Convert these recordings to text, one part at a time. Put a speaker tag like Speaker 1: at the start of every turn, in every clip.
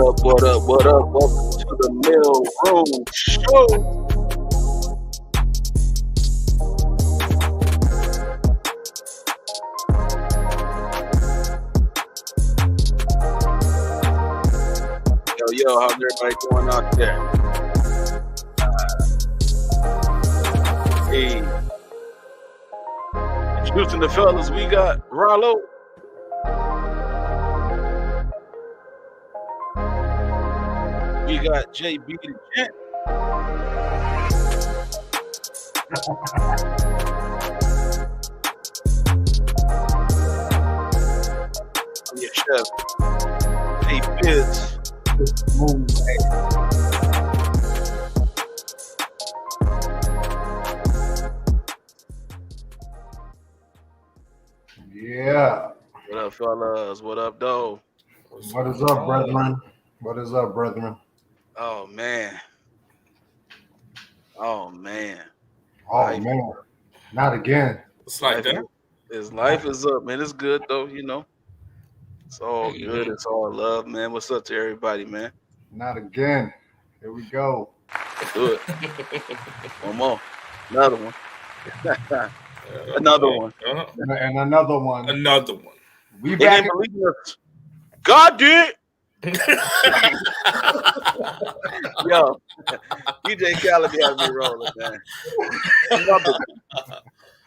Speaker 1: up, what up, what up? Welcome to the MALEROOM show. Yo, how's everybody doing out there? Hey, introducing the fellas, we got Rollo. We got JB the Gent. I'm your chef, Hey Fitz.
Speaker 2: Yeah.
Speaker 1: What up, fellas? What up, though?
Speaker 2: What is up, brethren? What is up, brethren?
Speaker 1: Oh man. Oh man.
Speaker 2: Oh
Speaker 1: Life.
Speaker 2: man, not again.
Speaker 3: It's like that.
Speaker 1: Life is up, man. It's good though, you know. It's all good. It's all love, man. What's up to everybody, man?
Speaker 2: Not again. Here we go.
Speaker 1: Let's do it. One more. Another one. Another one.
Speaker 2: And another one.
Speaker 3: Another one.
Speaker 2: We
Speaker 1: They
Speaker 2: back.
Speaker 1: didn't believe us. God did. Yo, DJ Khaled be having me rolling, man. Another one.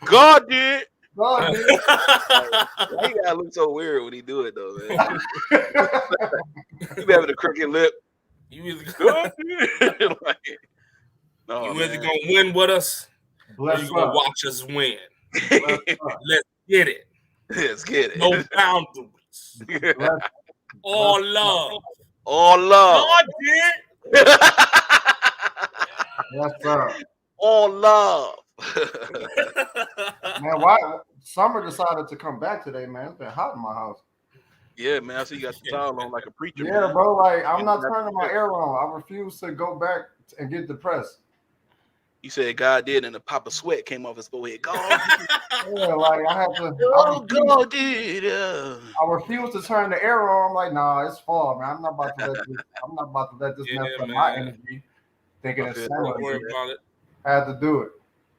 Speaker 1: God did.
Speaker 2: God, dude.
Speaker 1: He gotta look so weird when he do it though, man. He be having a crooked lip.
Speaker 3: You either
Speaker 1: God did. Like, no,
Speaker 3: you either
Speaker 1: man.
Speaker 3: gonna win with us, or
Speaker 2: Bless
Speaker 3: you gonna
Speaker 2: up.
Speaker 3: watch us win.
Speaker 2: Bless up.
Speaker 3: Let's get it.
Speaker 1: Let's get it.
Speaker 3: No boundaries.
Speaker 2: Bless,
Speaker 3: All love.
Speaker 1: All love.
Speaker 3: God did.
Speaker 2: bless up.
Speaker 1: All love.
Speaker 2: Man, why summer decided to come back today, man? It's been hot in my house.
Speaker 1: Yeah, man. I see you got the towel on like a preacher,
Speaker 2: Yeah,
Speaker 1: man.
Speaker 2: bro. Like I'm not turning my air on. I refuse to go back and get depressed.
Speaker 1: He said God did, and a pop of sweat came off his forehead. God
Speaker 2: Yeah, like I have to.
Speaker 1: Oh, God did.
Speaker 2: I refuse to turn the air on. I'm like, nah, it's fall, man. I'm not about to let this. I'm not about to let this
Speaker 3: Yeah,
Speaker 2: mess up my
Speaker 3: man.
Speaker 2: energy. Thinking it's
Speaker 1: Okay,
Speaker 3: Don't
Speaker 2: summer.
Speaker 3: worry about it.
Speaker 2: I had to do it.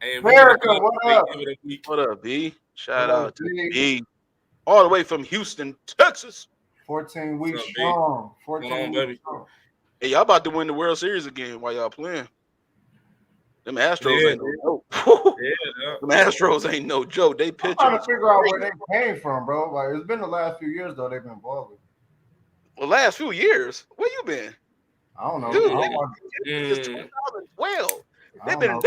Speaker 3: Hey,
Speaker 2: America, what up?
Speaker 3: Give it a week.
Speaker 1: What up, B? Shout
Speaker 2: What up,
Speaker 1: out to
Speaker 2: B?
Speaker 1: B. All the way from Houston, Texas.
Speaker 2: 14 weeks
Speaker 3: What's up, B?
Speaker 2: strong. 14
Speaker 3: Come on,
Speaker 2: weeks
Speaker 3: baby.
Speaker 2: strong.
Speaker 1: Hey, y'all about to win the World Series again while y'all playing. Them Astros
Speaker 3: Yeah,
Speaker 1: ain't no joke.
Speaker 3: Yeah,
Speaker 1: Them Astros ain't no joke. They
Speaker 2: I'm
Speaker 1: pitching.
Speaker 2: trying to figure out where they came from, bro. Like it's been the last few years though. They've been balling.
Speaker 1: Well, last few years, where you been?
Speaker 2: I don't know.
Speaker 1: Dude,
Speaker 2: I don't want-
Speaker 1: It's 2012.
Speaker 2: I
Speaker 1: They've
Speaker 2: don't
Speaker 1: been
Speaker 2: know.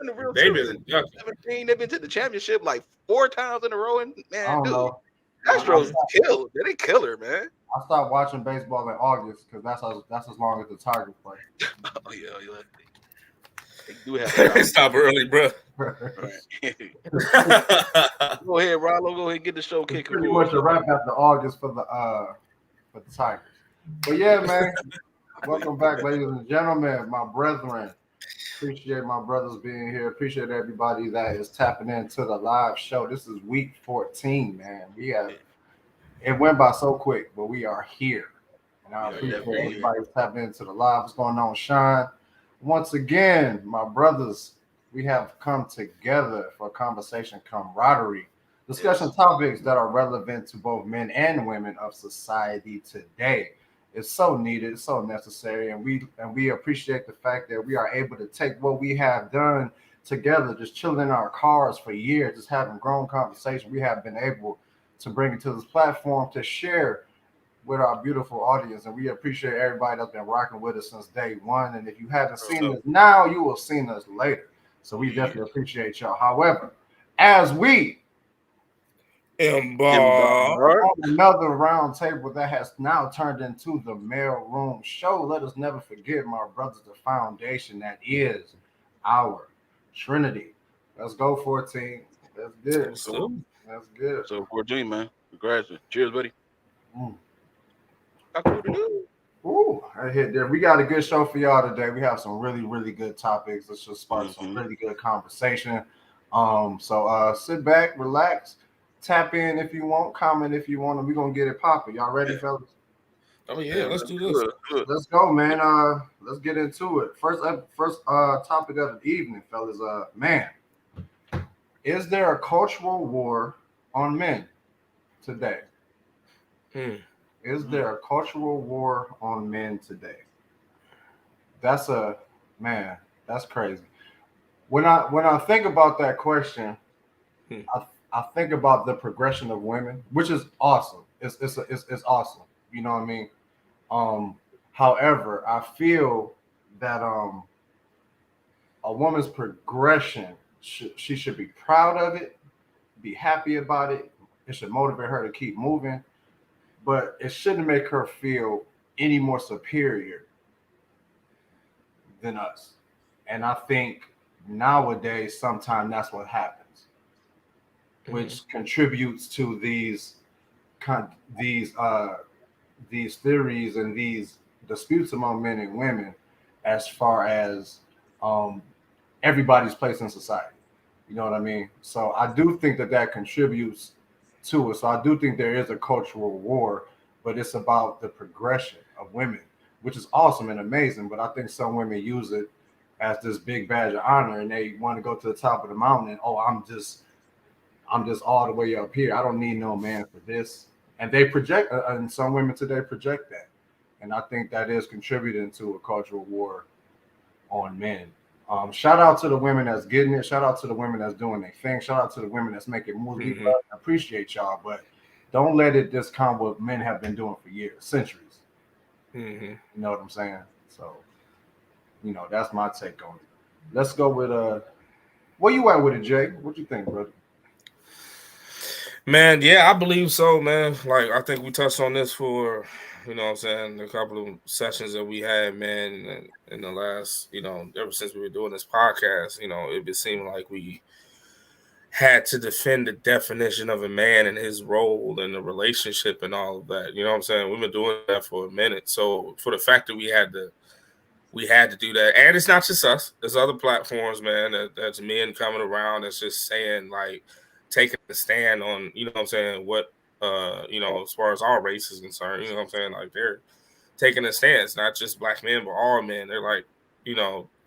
Speaker 1: in the Real
Speaker 3: They've
Speaker 1: Series
Speaker 3: been
Speaker 1: in 2017. They've been to the championship like 4 times in a row. And
Speaker 2: I
Speaker 1: man,
Speaker 2: don't
Speaker 1: dude,
Speaker 2: know.
Speaker 1: Astros killed. They killer, man.
Speaker 2: I stopped watching baseball in August because that's as long as the Tigers play.
Speaker 1: Oh yeah. They do have.
Speaker 3: Stop early, bro.
Speaker 1: Go ahead, Rollo. Go ahead and get the show
Speaker 2: It's
Speaker 1: kicking.
Speaker 2: pretty much a wrap after August for the Tigers. But yeah, man. Welcome back, ladies and gentlemen, my brethren. Appreciate my brothers being here. Appreciate everybody that is tapping into the live show. This is week 14, man. It went by so quick, but we are here. And I appreciate everybody tapping into the live. What's going on, Sean? Once again, my brothers, we have come together for a conversation, camaraderie, discussion topics that are relevant to both men and women of society today. It's so needed, it's so necessary, and we appreciate the fact that we are able to take what we have done together, just chilling in our cars for years, just having grown conversation. We have been able to bring it to this platform to share with our beautiful audience, and we appreciate everybody that's been rocking with us since day one. And if you haven't seen us now, you will see us later. So we definitely appreciate y'all. However, as we
Speaker 3: Embark.
Speaker 2: on another round table that has now turned into the MALEROOM show, let us never forget, my brothers, the foundation that is our Trinity. Let's go, 14. That's good. That's good.
Speaker 1: So 14, man. Congrats. Cheers, buddy.
Speaker 2: Ooh, I hit there. We got a good show for y'all today. We have some really, really good topics. Let's just spark some really good conversation. So sit back, relax, tap in if you want, comment if you want, and we're gonna get it popping. Y'all ready, fellas?
Speaker 3: I mean, yeah, let's do this.
Speaker 1: Good.
Speaker 2: Let's go, man. Let's get into it. First topic of the evening, fellas. Man, is there a cultural war on men today? Is there a cultural war on men today? That's crazy. When I think about that question, I think about the progression of women, which is awesome. It's awesome. You know what I mean? However, I feel that a woman's progression she should be proud of it, be happy about it. It should motivate her to keep moving, but it shouldn't make her feel any more superior than us. And I think nowadays sometimes that's what happens, which contributes to these theories and these disputes among men and women as far as everybody's place in society. You know what I mean? So I do think that contributes to it. So I do think there is a cultural war, but it's about the progression of women, which is awesome and amazing. But I think some women use it as this big badge of honor, and they want to go to the top of the mountain. And, I'm just all the way up here. I don't need no man for this. And they project, and some women today project that. And I think that is contributing to a cultural war on men. Shout out to the women that's getting it. Shout out to the women that's doing their thing. Shout out to the women that's making moves. I appreciate y'all, but don't let it discount what men have been doing for years, centuries. You know what I'm saying? So, that's my take on it. Let's go with where you at with it, Jay? What you think, brother?
Speaker 3: Man, yeah, I believe so, man. Like, I think we touched on this for, what I'm saying, a couple of sessions that we had, man, in the last, ever since we were doing this podcast, it been seeming like we had to defend the definition of a man and his role in the relationship and all of that. You know what I'm saying? We've been doing that for a minute. So for the fact that we had to do that, and it's not just us. There's other platforms, man, that's men coming around that's just saying, like, taking a stand on, what I'm saying, what, as far as our race is concerned, what I'm saying, like, they're taking a stance, not just black men, but all men. They're like,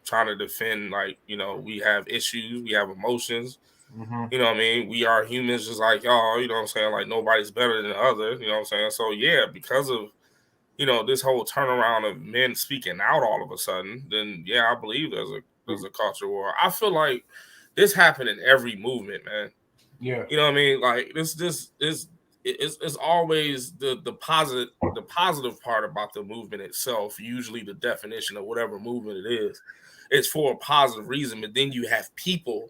Speaker 3: trying to defend, like, we have issues, we have emotions, you know what I mean? We are humans just like y'all, you know what I'm saying? Like, nobody's better than the other, you know what I'm saying? So, yeah, because of, this whole turnaround of men speaking out all of a sudden, then, yeah, I believe there's a culture war. I feel like this happened in every movement, man.
Speaker 2: Yeah.
Speaker 3: You know what I mean? Like, it's always the positive part about the movement itself. Usually the definition of whatever movement it is, it's for a positive reason. But then you have people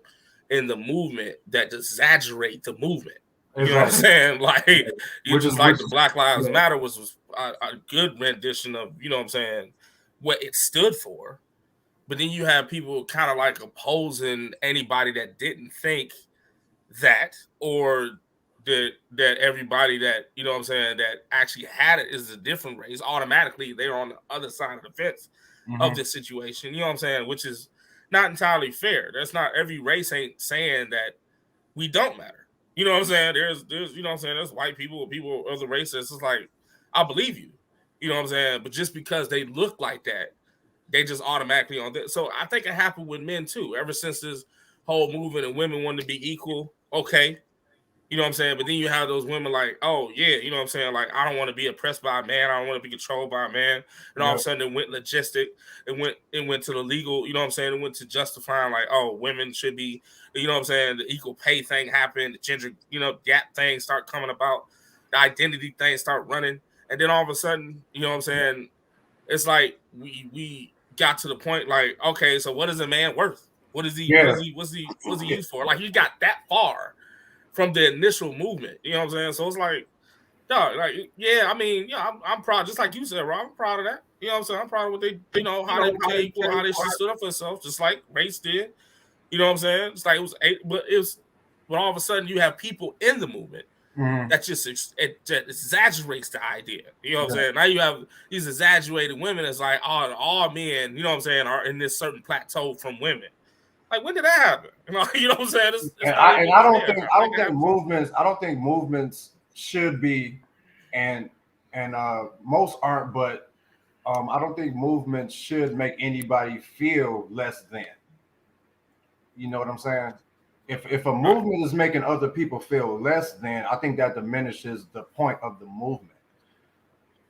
Speaker 3: in the movement that exaggerate the movement. You know what I'm saying? Like, the Black Lives Matter was a good rendition of, you know what I'm saying, what it stood for. But then you have people kind of like opposing anybody that didn't think that, or that everybody that, you know what I'm saying, that actually had it is a different race. Automatically, they're on the other side of the fence of this situation. You know what I'm saying? Which is not entirely fair. That's not, every race ain't saying that we don't matter. You know what I'm saying? There's you know what I'm saying, there's white people of the races. It's like, I believe you. You know what I'm saying? But just because they look like that, they just automatically on this. So I think it happened with men too. Ever since this whole movement and women wanted to be equal, okay. You know what I'm saying? But then you have those women like, oh, yeah, you know what I'm saying? Like, I don't want to be oppressed by a man. I don't want to be controlled by a man. And all of a sudden it went logistic. It went to the legal, you know what I'm saying? It went to justifying, like, oh, women should be, you know what I'm saying? The equal pay thing happened. The gender, gap thing start coming about. The identity thing start running. And then all of a sudden, you know what I'm saying? It's like we got to the point like, okay, so what is a man worth? What is he? What's he used for? Like, he got that far from the initial movement, you know what I'm saying? So it's like, dog, like, yeah, I mean, yeah, I'm proud, just like you said, Rob, I'm proud of that. You know what I'm saying? I'm proud of what they, how they became equal, how they stood up for themselves, just like race did. You know what I'm saying? It's like but all of a sudden you have people in the movement that just exaggerates the idea. You know what I'm saying? Now you have these exaggerated women. It's like, oh, all men, you know what I'm saying, are in this certain plateau from women. Like, when did that happen? You know what I'm saying?
Speaker 2: I don't think movements should be, and and most aren't. But I don't think movements should make anybody feel less than. You know what I'm saying? If a
Speaker 3: Right.
Speaker 2: movement is making other people feel less than, I think that diminishes the point of the movement.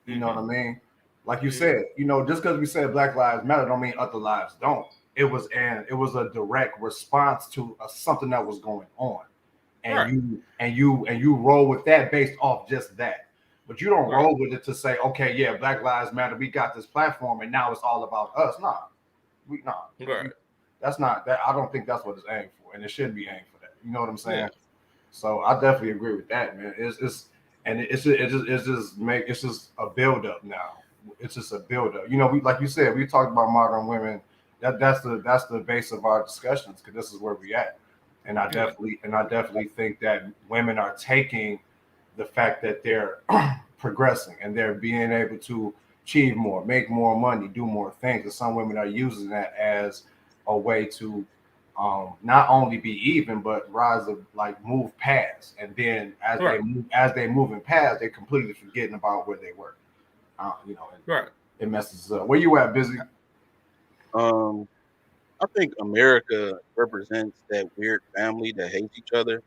Speaker 2: You know what I mean? Like you
Speaker 3: Mhm.
Speaker 2: said, just because we said Black Lives Matter don't mean other lives don't. It was a direct response to something that was going on, and
Speaker 3: Right.
Speaker 2: you roll with that based off just that. But you don't
Speaker 3: Right.
Speaker 2: roll with it to say, okay, yeah, Black Lives Matter, we got this platform, and now it's all about us. Nah, nah,
Speaker 3: Right.
Speaker 2: that's not that. I don't think that's what it's aimed for, and it shouldn't be aimed for that. You know what I'm
Speaker 3: Yeah.
Speaker 2: saying? So I definitely agree with that, man. It's and it's just a build up now. It's just a build up. We, like you said, we talked about modern women. That's the base of our discussions because this is where we at. And I
Speaker 3: Yeah.
Speaker 2: definitely think that women are taking the fact that they're progressing and they're being able to achieve more, make more money, do more things. And some women are using that as a way to not only be even, but rise of like move past. And then
Speaker 3: Right.
Speaker 2: as they moving past, they're completely forgetting about where they were. And
Speaker 3: Right.
Speaker 2: it messes up. Where you at, busy?
Speaker 1: Um, I think America represents that weird family that hates each other,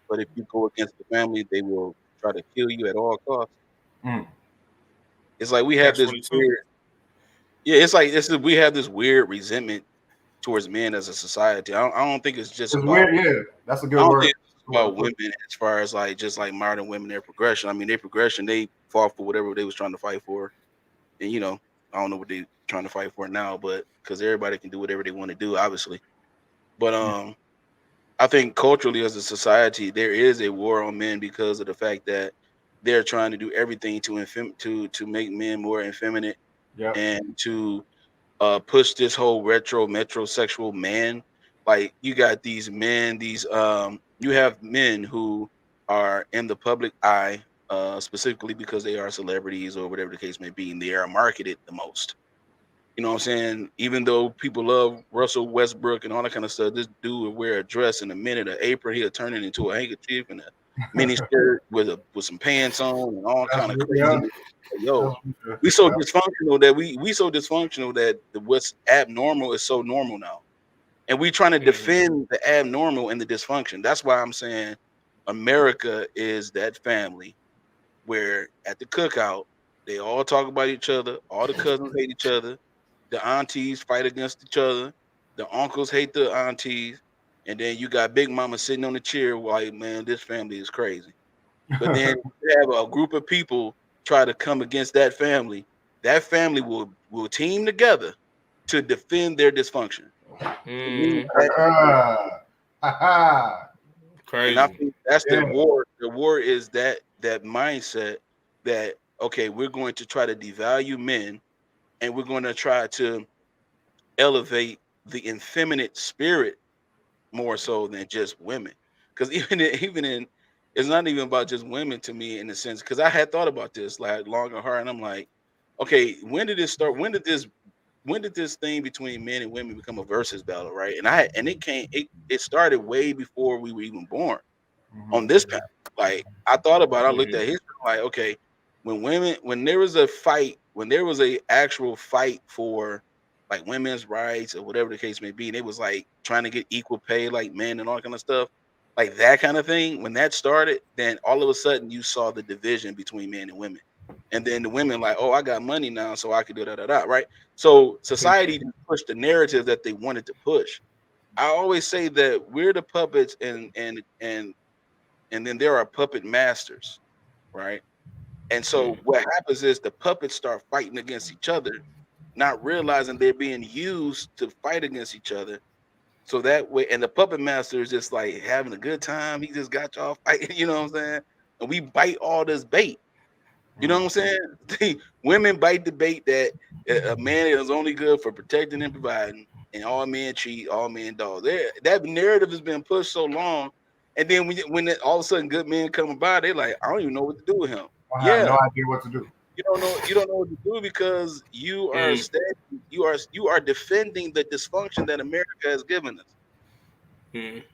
Speaker 1: but if you go against the family, they will try to kill you at all costs.
Speaker 2: Mm.
Speaker 1: It's like we have
Speaker 3: Catch
Speaker 1: this
Speaker 3: 22.
Speaker 1: weird, yeah. It's like we have this weird resentment towards men as a society. I don't think it's just
Speaker 2: It's
Speaker 1: about.
Speaker 2: weird, yeah. That's a
Speaker 1: I
Speaker 2: good
Speaker 1: don't
Speaker 2: word.
Speaker 1: think it's just
Speaker 2: Good word to
Speaker 1: about
Speaker 2: put
Speaker 1: women as far as like just like modern women, their progression. I mean, their progression, they fought for whatever they was trying to fight for, and I don't know what they trying to fight for now, but because everybody can do whatever they want to do, obviously. But
Speaker 2: it.
Speaker 1: I think culturally as a society, there is a war on men because of the fact that they're trying to do everything to make men more effeminate
Speaker 2: Yep.
Speaker 1: and to push this whole retro metrosexual man. Like you got these men, you have men who are in the public eye, specifically because they are celebrities or whatever the case may be, and they are marketed the most. You know what I'm saying? Even though people love Russell Westbrook and all that kind of stuff, this dude will wear a dress in a minute, an apron, he'll turn it into a handkerchief and a mini skirt with some pants on and all
Speaker 2: That's
Speaker 1: kind of
Speaker 2: yeah.
Speaker 1: craziness. Like, yo,
Speaker 2: That's yeah.
Speaker 1: we so dysfunctional that we so dysfunctional that what's abnormal is so normal now. And we trying to
Speaker 3: Mhm.
Speaker 1: defend the abnormal and the dysfunction. That's why I'm saying America is that family where at the cookout, they all talk about each other, all the cousins hate each other, the aunties fight against each other. The uncles hate the aunties. And then you got Big Mama sitting on the chair like, man, this family is crazy. But then you have a group of people try to come against that family. That family will team together to defend their dysfunction. To me,
Speaker 3: Mhm.
Speaker 1: that is war.
Speaker 2: Ha
Speaker 1: And I
Speaker 3: Crazy.
Speaker 1: think that's the
Speaker 2: Yeah.
Speaker 1: war. The war is that mindset that okay, we're going to try to devalue men and we're going to try to elevate the effeminate spirit more so than just women. Because even in it's not even about just women to me in the sense because I had thought about this like long and hard, and I'm like, okay, when did this start? When did this thing between men and women become a versus battle, right? And it started way before we were even born on this path. Like I thought about, it, I looked
Speaker 3: Mhm.
Speaker 1: at history, like okay, when there was a fight, when there was a actual fight for like women's rights or whatever the case may be, and it was like trying to get equal pay, like men and all kind of stuff, like that kind of thing. When that started, then all of a sudden you saw the division between men and women, and then the women like, oh, I got money now, so I could do da. Right? So society pushed the narrative that they wanted to push. I always say that we're the puppets, and then there are puppet masters, right? And so
Speaker 3: Mhm.
Speaker 1: what happens is the puppets start fighting against each other, not realizing they're being used to fight against each other. So that way, and the puppet master is just like having a good time. He just got y'all fighting, you know what I'm saying? And we bite all this bait. You know what I'm saying? Women bite the bait that a man is only good for protecting and providing, and all men cheat, all men dogs. That narrative has been pushed so long, and then all of a sudden good men come by, they like, I don't even know what to do with him.
Speaker 2: I have
Speaker 1: Yeah,
Speaker 2: no idea what to do.
Speaker 1: you don't know what to do because
Speaker 3: Mhm.
Speaker 1: you are defending the dysfunction that America has given us.
Speaker 3: Mhm.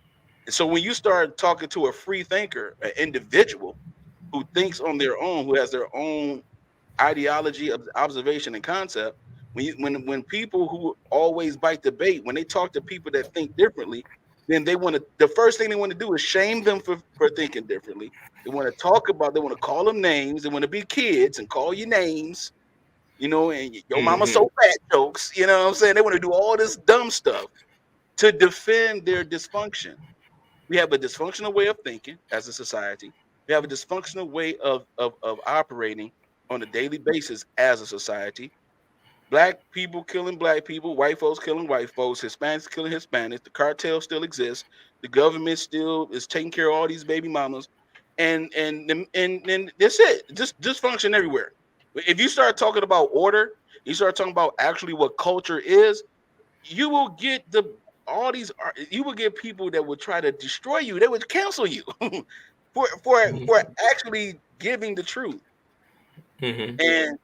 Speaker 1: And so when you start talking to a free thinker, an individual who thinks on their own, who has their own ideology of observation and concept. When people who always bite the bait, when they talk to people that think differently, then they want to. The first thing they want to do is shame them for thinking differently. They want to talk about. They want to call them names. They want to be kids and call you names. And your mama so fat jokes. You know what I'm saying? They want to do all this dumb stuff to defend their dysfunction. We have a dysfunctional way of thinking as a society. We have a dysfunctional way of operating on a daily basis as a society. Black people killing black people, white folks killing white folks, Hispanics killing Hispanics. The cartel still exists. The government still is taking care of all these baby mamas, and that's it. Just dysfunction everywhere. If you start talking about order, you start talking about actually what culture is, you will get you will get people that would try to destroy you. They would cancel you for actually giving the truth. And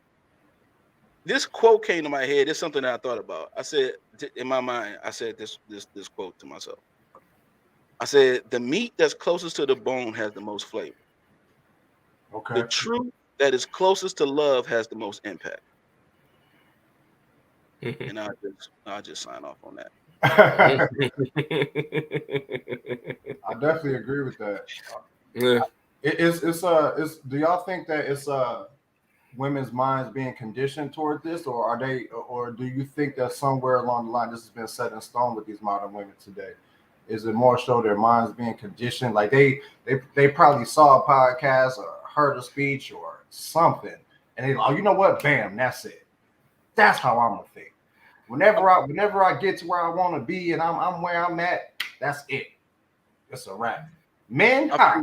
Speaker 1: this quote came to my head. It's something that I thought about. I said in my mind, I said this quote to myself. I said, the meat that's closest to the bone has the most flavor.
Speaker 2: Okay.
Speaker 1: The truth that is closest to love has the most impact. And I'll just sign off on that.
Speaker 2: I definitely agree with that.
Speaker 3: Yeah.
Speaker 2: It's do y'all think that it's women's minds being conditioned toward this, or do you think that somewhere along the line this has been set in stone with these modern women today? Is it more so their minds being conditioned? Like they probably saw a podcast or heard a speech or something, and they like, oh, you know what? Bam, that's it. That's how I'm gonna think. Whenever I get to where I want to be and I'm where I'm at, that's it. It's a wrap. Men, nah.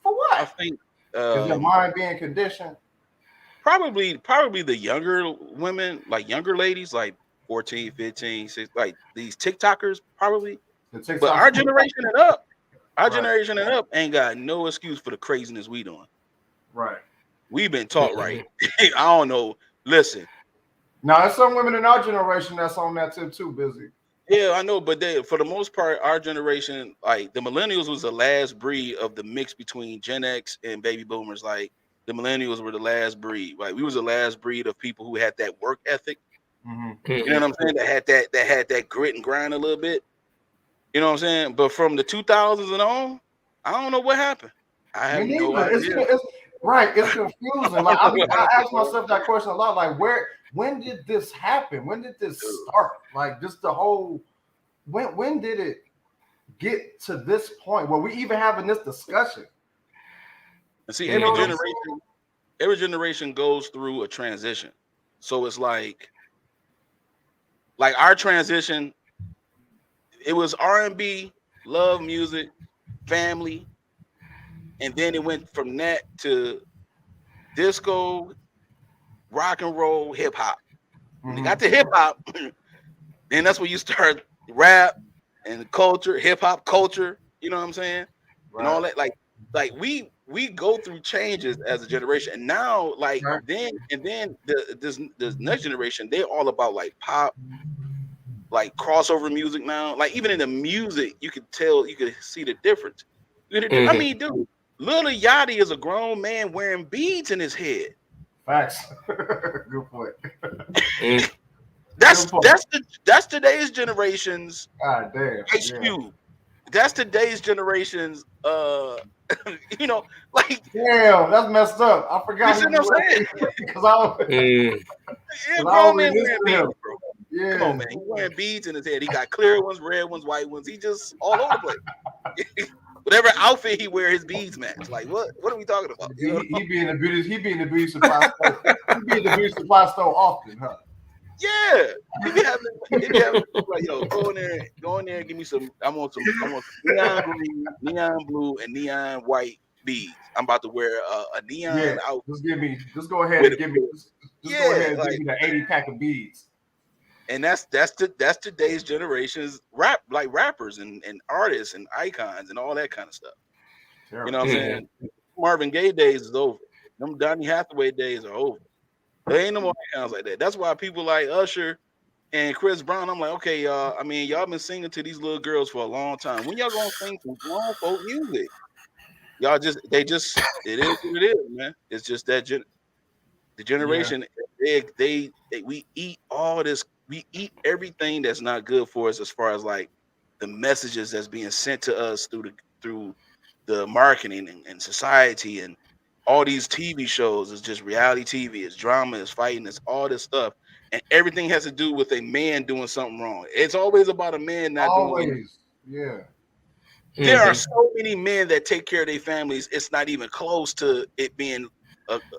Speaker 2: For what?
Speaker 1: I think
Speaker 2: is your mind being conditioned?
Speaker 1: Probably the younger women, like younger ladies, like 14, 15, 16, like these TikTokers, probably. But our generation and up ain't got no excuse for the craziness we doing.
Speaker 2: Right.
Speaker 1: We've been taught right. I don't know. Listen.
Speaker 2: Now, there's some women in our generation that's on that tip too, busy.
Speaker 1: Yeah, I know, but for the most part, our generation, like the millennials was the last breed of the mix between Gen X and baby boomers. Like the millennials were the last breed. Like we was the last breed of people who had that work ethic.
Speaker 2: Mm-hmm.
Speaker 1: You know what I'm saying? That had that grit and grind a little bit. You know what I'm saying? But from the 2000s and on, I don't know what happened. I have no idea.
Speaker 2: It's confusing. Like I ask myself that question a lot. Like when did this happen? When did this start? Like just the whole when did it get to this point where we even having this discussion?
Speaker 1: And see, every generation goes through a transition. So it's like our transition, it was R&B, love music, family, and then it went from that to disco, rock and roll, hip hop. When you got to hip hop, then that's when you start rap and culture, hip hop culture. You know what I'm saying? Right. And all that. Like we go through changes as a generation, and now then this next generation, they're all about like pop, like crossover music now. Like even in the music, you could see the difference. I mean, dude, Lil Yachty is a grown man wearing beads in his head.
Speaker 2: Facts. Good point.
Speaker 1: That's today's generation's
Speaker 2: God damn.
Speaker 1: Ice Cube. That's today's generation's like
Speaker 2: damn, that's messed up. I forgot.
Speaker 1: You know what I'm saying?
Speaker 2: Because
Speaker 1: grown man wearing beads, bro.
Speaker 2: Yeah.
Speaker 1: Come on, man. He wearing beads in his head. He got clear ones, red ones, white ones. He just all over the place. Whatever outfit he wear, his beads match. Like what? What are we talking about?
Speaker 2: He be in the beauty supply store. He be in the beauty supply store often, huh?
Speaker 1: Yeah. He be having like, yo, go in there and give me some. I want some neon green, neon blue, and neon white beads. I'm about to wear a neon outfit.
Speaker 2: Just go ahead and give me the 80 pack of beads.
Speaker 1: And that's today's generation's rappers and artists and icons and all that kind of stuff. Terrible. You know what I'm saying? Marvin Gaye days is over. Them Donny Hathaway days are over. There ain't no more icons like that. That's why people like Usher and Chris Brown, I'm like, okay, y'all. I mean, y'all been singing to these little girls for a long time. When y'all gonna sing some grown folk music? Y'all it is what it is, man. It's just that The generation we eat all this. We eat everything that's not good for us, as far as like the messages that's being sent to us through the marketing and society and all these TV shows. It's just reality TV. It's drama. It's fighting. It's all this stuff, and everything has to do with a man doing something wrong. It's always about a man not doing what.
Speaker 2: Always, yeah.
Speaker 1: There are so many men that take care of their families. It's not even close to it being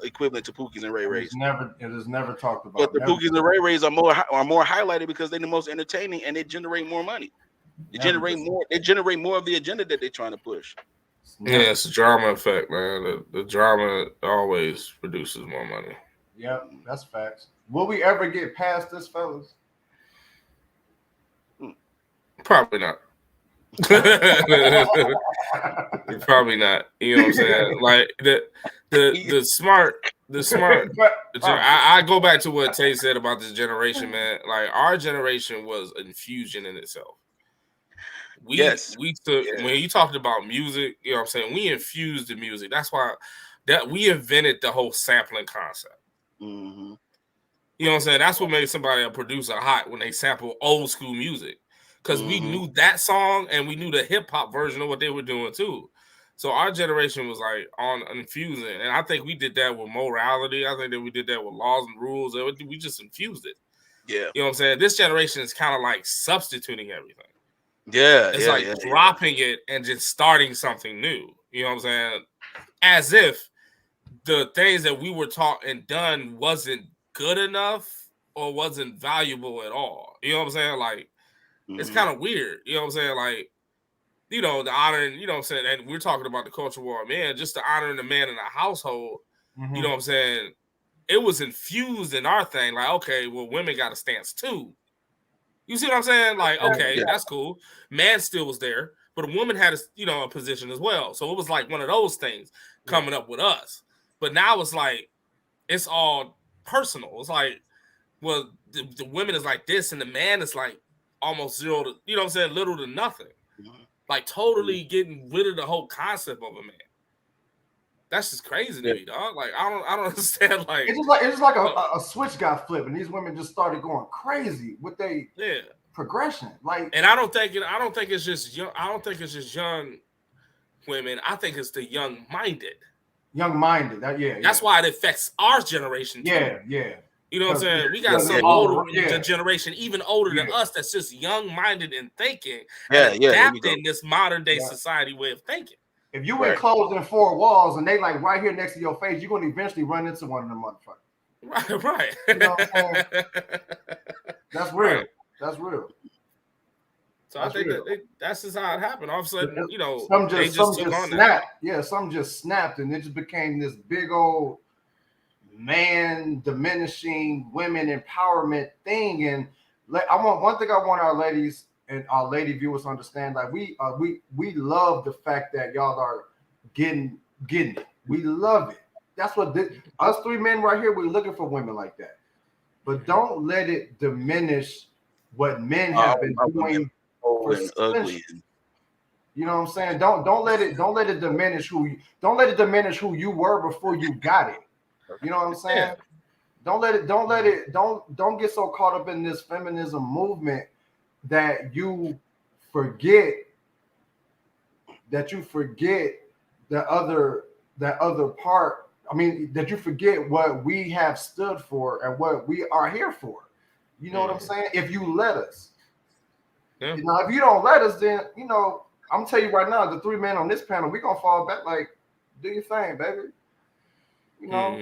Speaker 1: equivalent to Pookies and Ray Rays.
Speaker 2: It is never talked about.
Speaker 1: But the Pookies and Ray Rays are more highlighted because they're the most entertaining and they generate more money. They generate more. They generate more of the agenda that they're trying to push.
Speaker 3: Yeah, it's a drama effect, man. The drama always produces more money.
Speaker 2: Yep, that's facts. Will we ever get past this, fellas?
Speaker 3: Probably not. Probably not. You know what I'm saying? Like the smart. I go back to what Tay said about this generation, man. Like our generation was infusion in itself. When you talked about music, you know what I'm saying? We infused the music. That's why that we invented the whole sampling concept.
Speaker 1: Mm-hmm.
Speaker 3: You know what I'm saying? That's what made somebody a producer hot when they sample old school music. Because we knew that song and we knew the hip hop version of what they were doing too. So our generation was like on infusing. And I think we did that with morality. I think that we did that with laws and rules. We just infused it.
Speaker 1: Yeah.
Speaker 3: You know what I'm saying? This generation is kind of like substituting everything.
Speaker 1: Yeah.
Speaker 3: It's like dropping it and just starting something new. You know what I'm saying? As if the things that we were taught and done wasn't good enough or wasn't valuable at all. You know what I'm saying? Like, it's kind of weird. You know what I'm saying? Like, you know, the honoring, you know what I'm saying? And we're talking about the culture war, man, just the honoring the man in the household. You know what I'm saying? It was infused in our thing. Like, okay, well, women got a stance too. You see what I'm saying? Like, okay, that's cool. Man still was there, but a woman had a position as well. So it was like one of those things coming up with us. But now it's like, it's all personal. It's like, well, the women is like this and the man is like almost zero to, you know what I'm saying, little to nothing. Like totally getting rid of the whole concept of a man. That's just crazy to me, dog. Like I don't understand. Like
Speaker 2: it's just like a switch got flipped, and these women just started going crazy with their progression. Like,
Speaker 3: and I don't think it's just young. I don't think it's just young women. I think it's the young-minded.
Speaker 2: Young-minded.
Speaker 3: That's why it affects our generation too.
Speaker 2: Yeah.
Speaker 3: You know what I'm saying? We got some older generation, even older than us, that's just young-minded and thinking and adapting this modern-day society way of thinking.
Speaker 2: If you enclosed in four walls and they like right here next to your face, you're going to eventually run into one of them motherfuckers.
Speaker 3: Right.
Speaker 2: You know what I'm saying? That's real. Right. That's real.
Speaker 3: So I think that's just how it happened. All of a sudden, you know,
Speaker 2: some just snapped. Yeah, some just snapped, and it just became this big old man diminishing women empowerment thing. And I want our ladies and our lady viewers to understand. Like we love the fact that y'all are getting it. We love it. That's what us three men right here. We're looking for women like that. But don't let it diminish what men have been doing.
Speaker 1: Ugly.
Speaker 2: You know what I'm saying? Don't let it diminish who you were before you got it. You know what I'm saying? Don't get so caught up in this feminism movement that you forget that other part. I mean, that you forget what we have stood for and what we are here for. You know what I'm saying? If you let us. Yeah. You know, if you don't let us, then I'm gonna tell you right now, the three men on this panel, we're gonna fall back. Like, do your thing, baby. You know,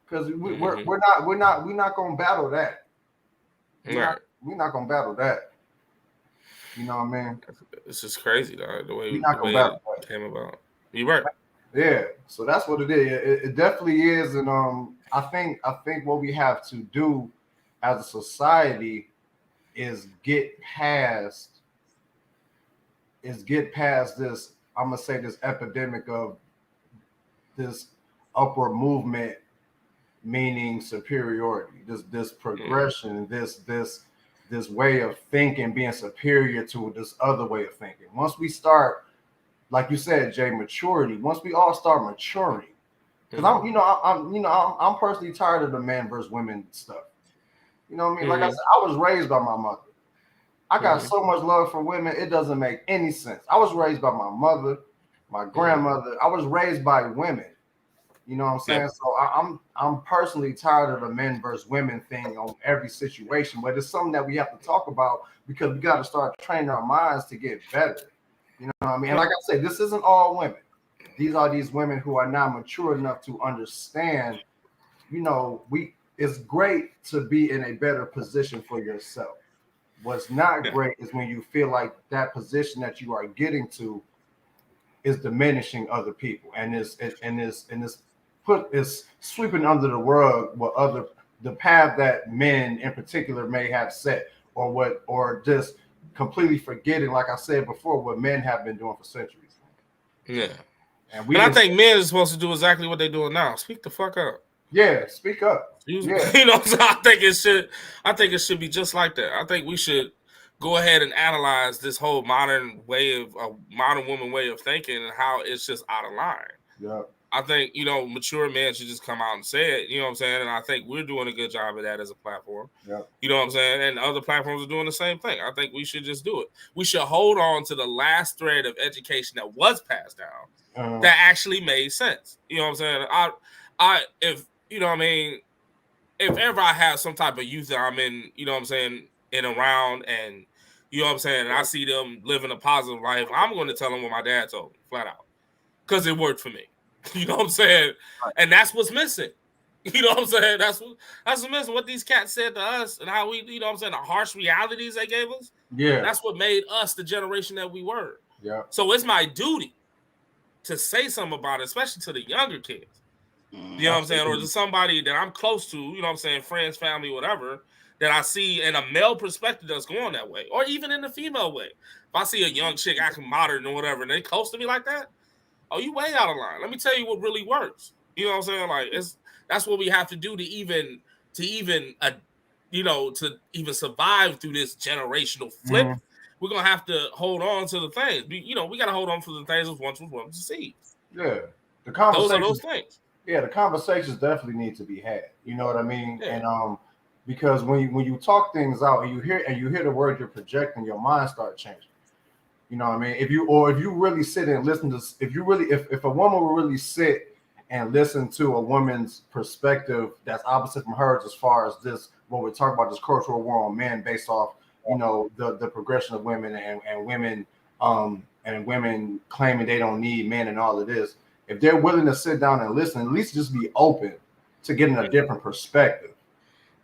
Speaker 2: because we're not gonna battle that. We're not gonna battle that. You know what I mean?
Speaker 3: It's just crazy, though, the way it came about. You're right.
Speaker 2: Yeah, so that's what it is. It definitely is, and I think what we have to do as a society is get past this. I'm gonna say this epidemic of this upward movement, meaning superiority. This progression, this way of thinking being superior to this other way of thinking. Once we start, like you said, Jay, maturity. Once we all start maturing, Because I'm personally tired of the man versus women stuff. You know what I mean? Like I said, I was raised by my mother. I got so much love for women, it doesn't make any sense. I was raised by my mother, my grandmother. I was raised by women. You know what I'm saying? So I'm personally tired of the men versus women thing on every situation, but it's something that we have to talk about because we got to start training our minds to get better. You know what I mean? And like I said, this isn't all women. These are these women who are not mature enough to understand. It's great to be in a better position for yourself. What's not great is when you feel like that position that you are getting to is diminishing other people and is sweeping under the rug the path that men in particular may have set or just completely forgetting, like I said before, what men have been doing for centuries.
Speaker 3: Yeah. And I think men are supposed to do exactly what they're doing now. Speak the fuck up.
Speaker 2: Yeah, speak up. Yeah.
Speaker 3: So I think it should be just like that. I think we should go ahead and analyze this whole modern woman way of thinking and how it's just out of line.
Speaker 2: Yeah.
Speaker 3: I think, mature men should just come out and say it, you know what I'm saying? And I think we're doing a good job of that as a platform.
Speaker 2: Yeah.
Speaker 3: You know what I'm saying? And other platforms are doing the same thing. I think we should just do it. We should hold on to the last thread of education that was passed down that actually made sense. You know what I'm saying? If you know what I mean, if ever I have some type of youth that I'm in, you know what I'm saying, in around and you know what I'm saying, and I see them living a positive life, I'm going to tell them what my dad told me, flat out. Because it worked for me. You know what I'm saying? And that's what's missing. You know what I'm saying? That's what's missing. What these cats said to us and how we, you know what I'm saying, the harsh realities they gave us.
Speaker 2: Yeah.
Speaker 3: That's what made us the generation that we were.
Speaker 2: Yeah.
Speaker 3: So it's my duty to say something about it, especially to the younger kids. You know what I'm saying? Or to somebody that I'm close to, you know what I'm saying, friends, family, whatever, that I see in a male perspective that's going that way. Or even in the female way. If I see a young chick acting modern or whatever, and they close to me like that, oh, you way out of line. Let me tell you what really works. You know what I'm saying? Like that's what we have to do to even survive through this generational flip.
Speaker 2: Mm-hmm.
Speaker 3: We're gonna have to hold on to the things. We gotta hold on to the things that once was wanted to see.
Speaker 2: Yeah, the conversations.
Speaker 3: Those things.
Speaker 2: Yeah, the conversations definitely need to be had. You know what I mean?
Speaker 3: Yeah.
Speaker 2: And because when you talk things out and you hear the word you're projecting, your mind starts changing. You know what I mean? If you really sit and listen to, if a woman will really sit and listen to a woman's perspective that's opposite from hers as far as this, what we're talking about, this cultural war on men based off, the progression of women and women claiming they don't need men and all of this. If they're willing to sit down and listen, at least just be open to getting a different perspective.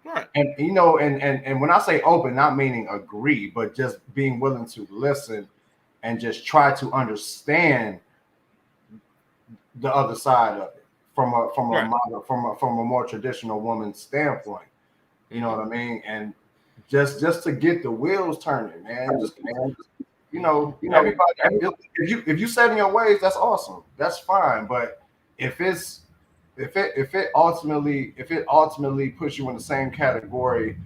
Speaker 3: Right.
Speaker 2: And and when I say open, not meaning agree, but just being willing to listen and just try to understand the other side of it from a more traditional woman's standpoint. You know what I mean? And just to get the wheels turning, man. Everybody. If you set in your ways, that's awesome. That's fine. But if it ultimately puts you in the same category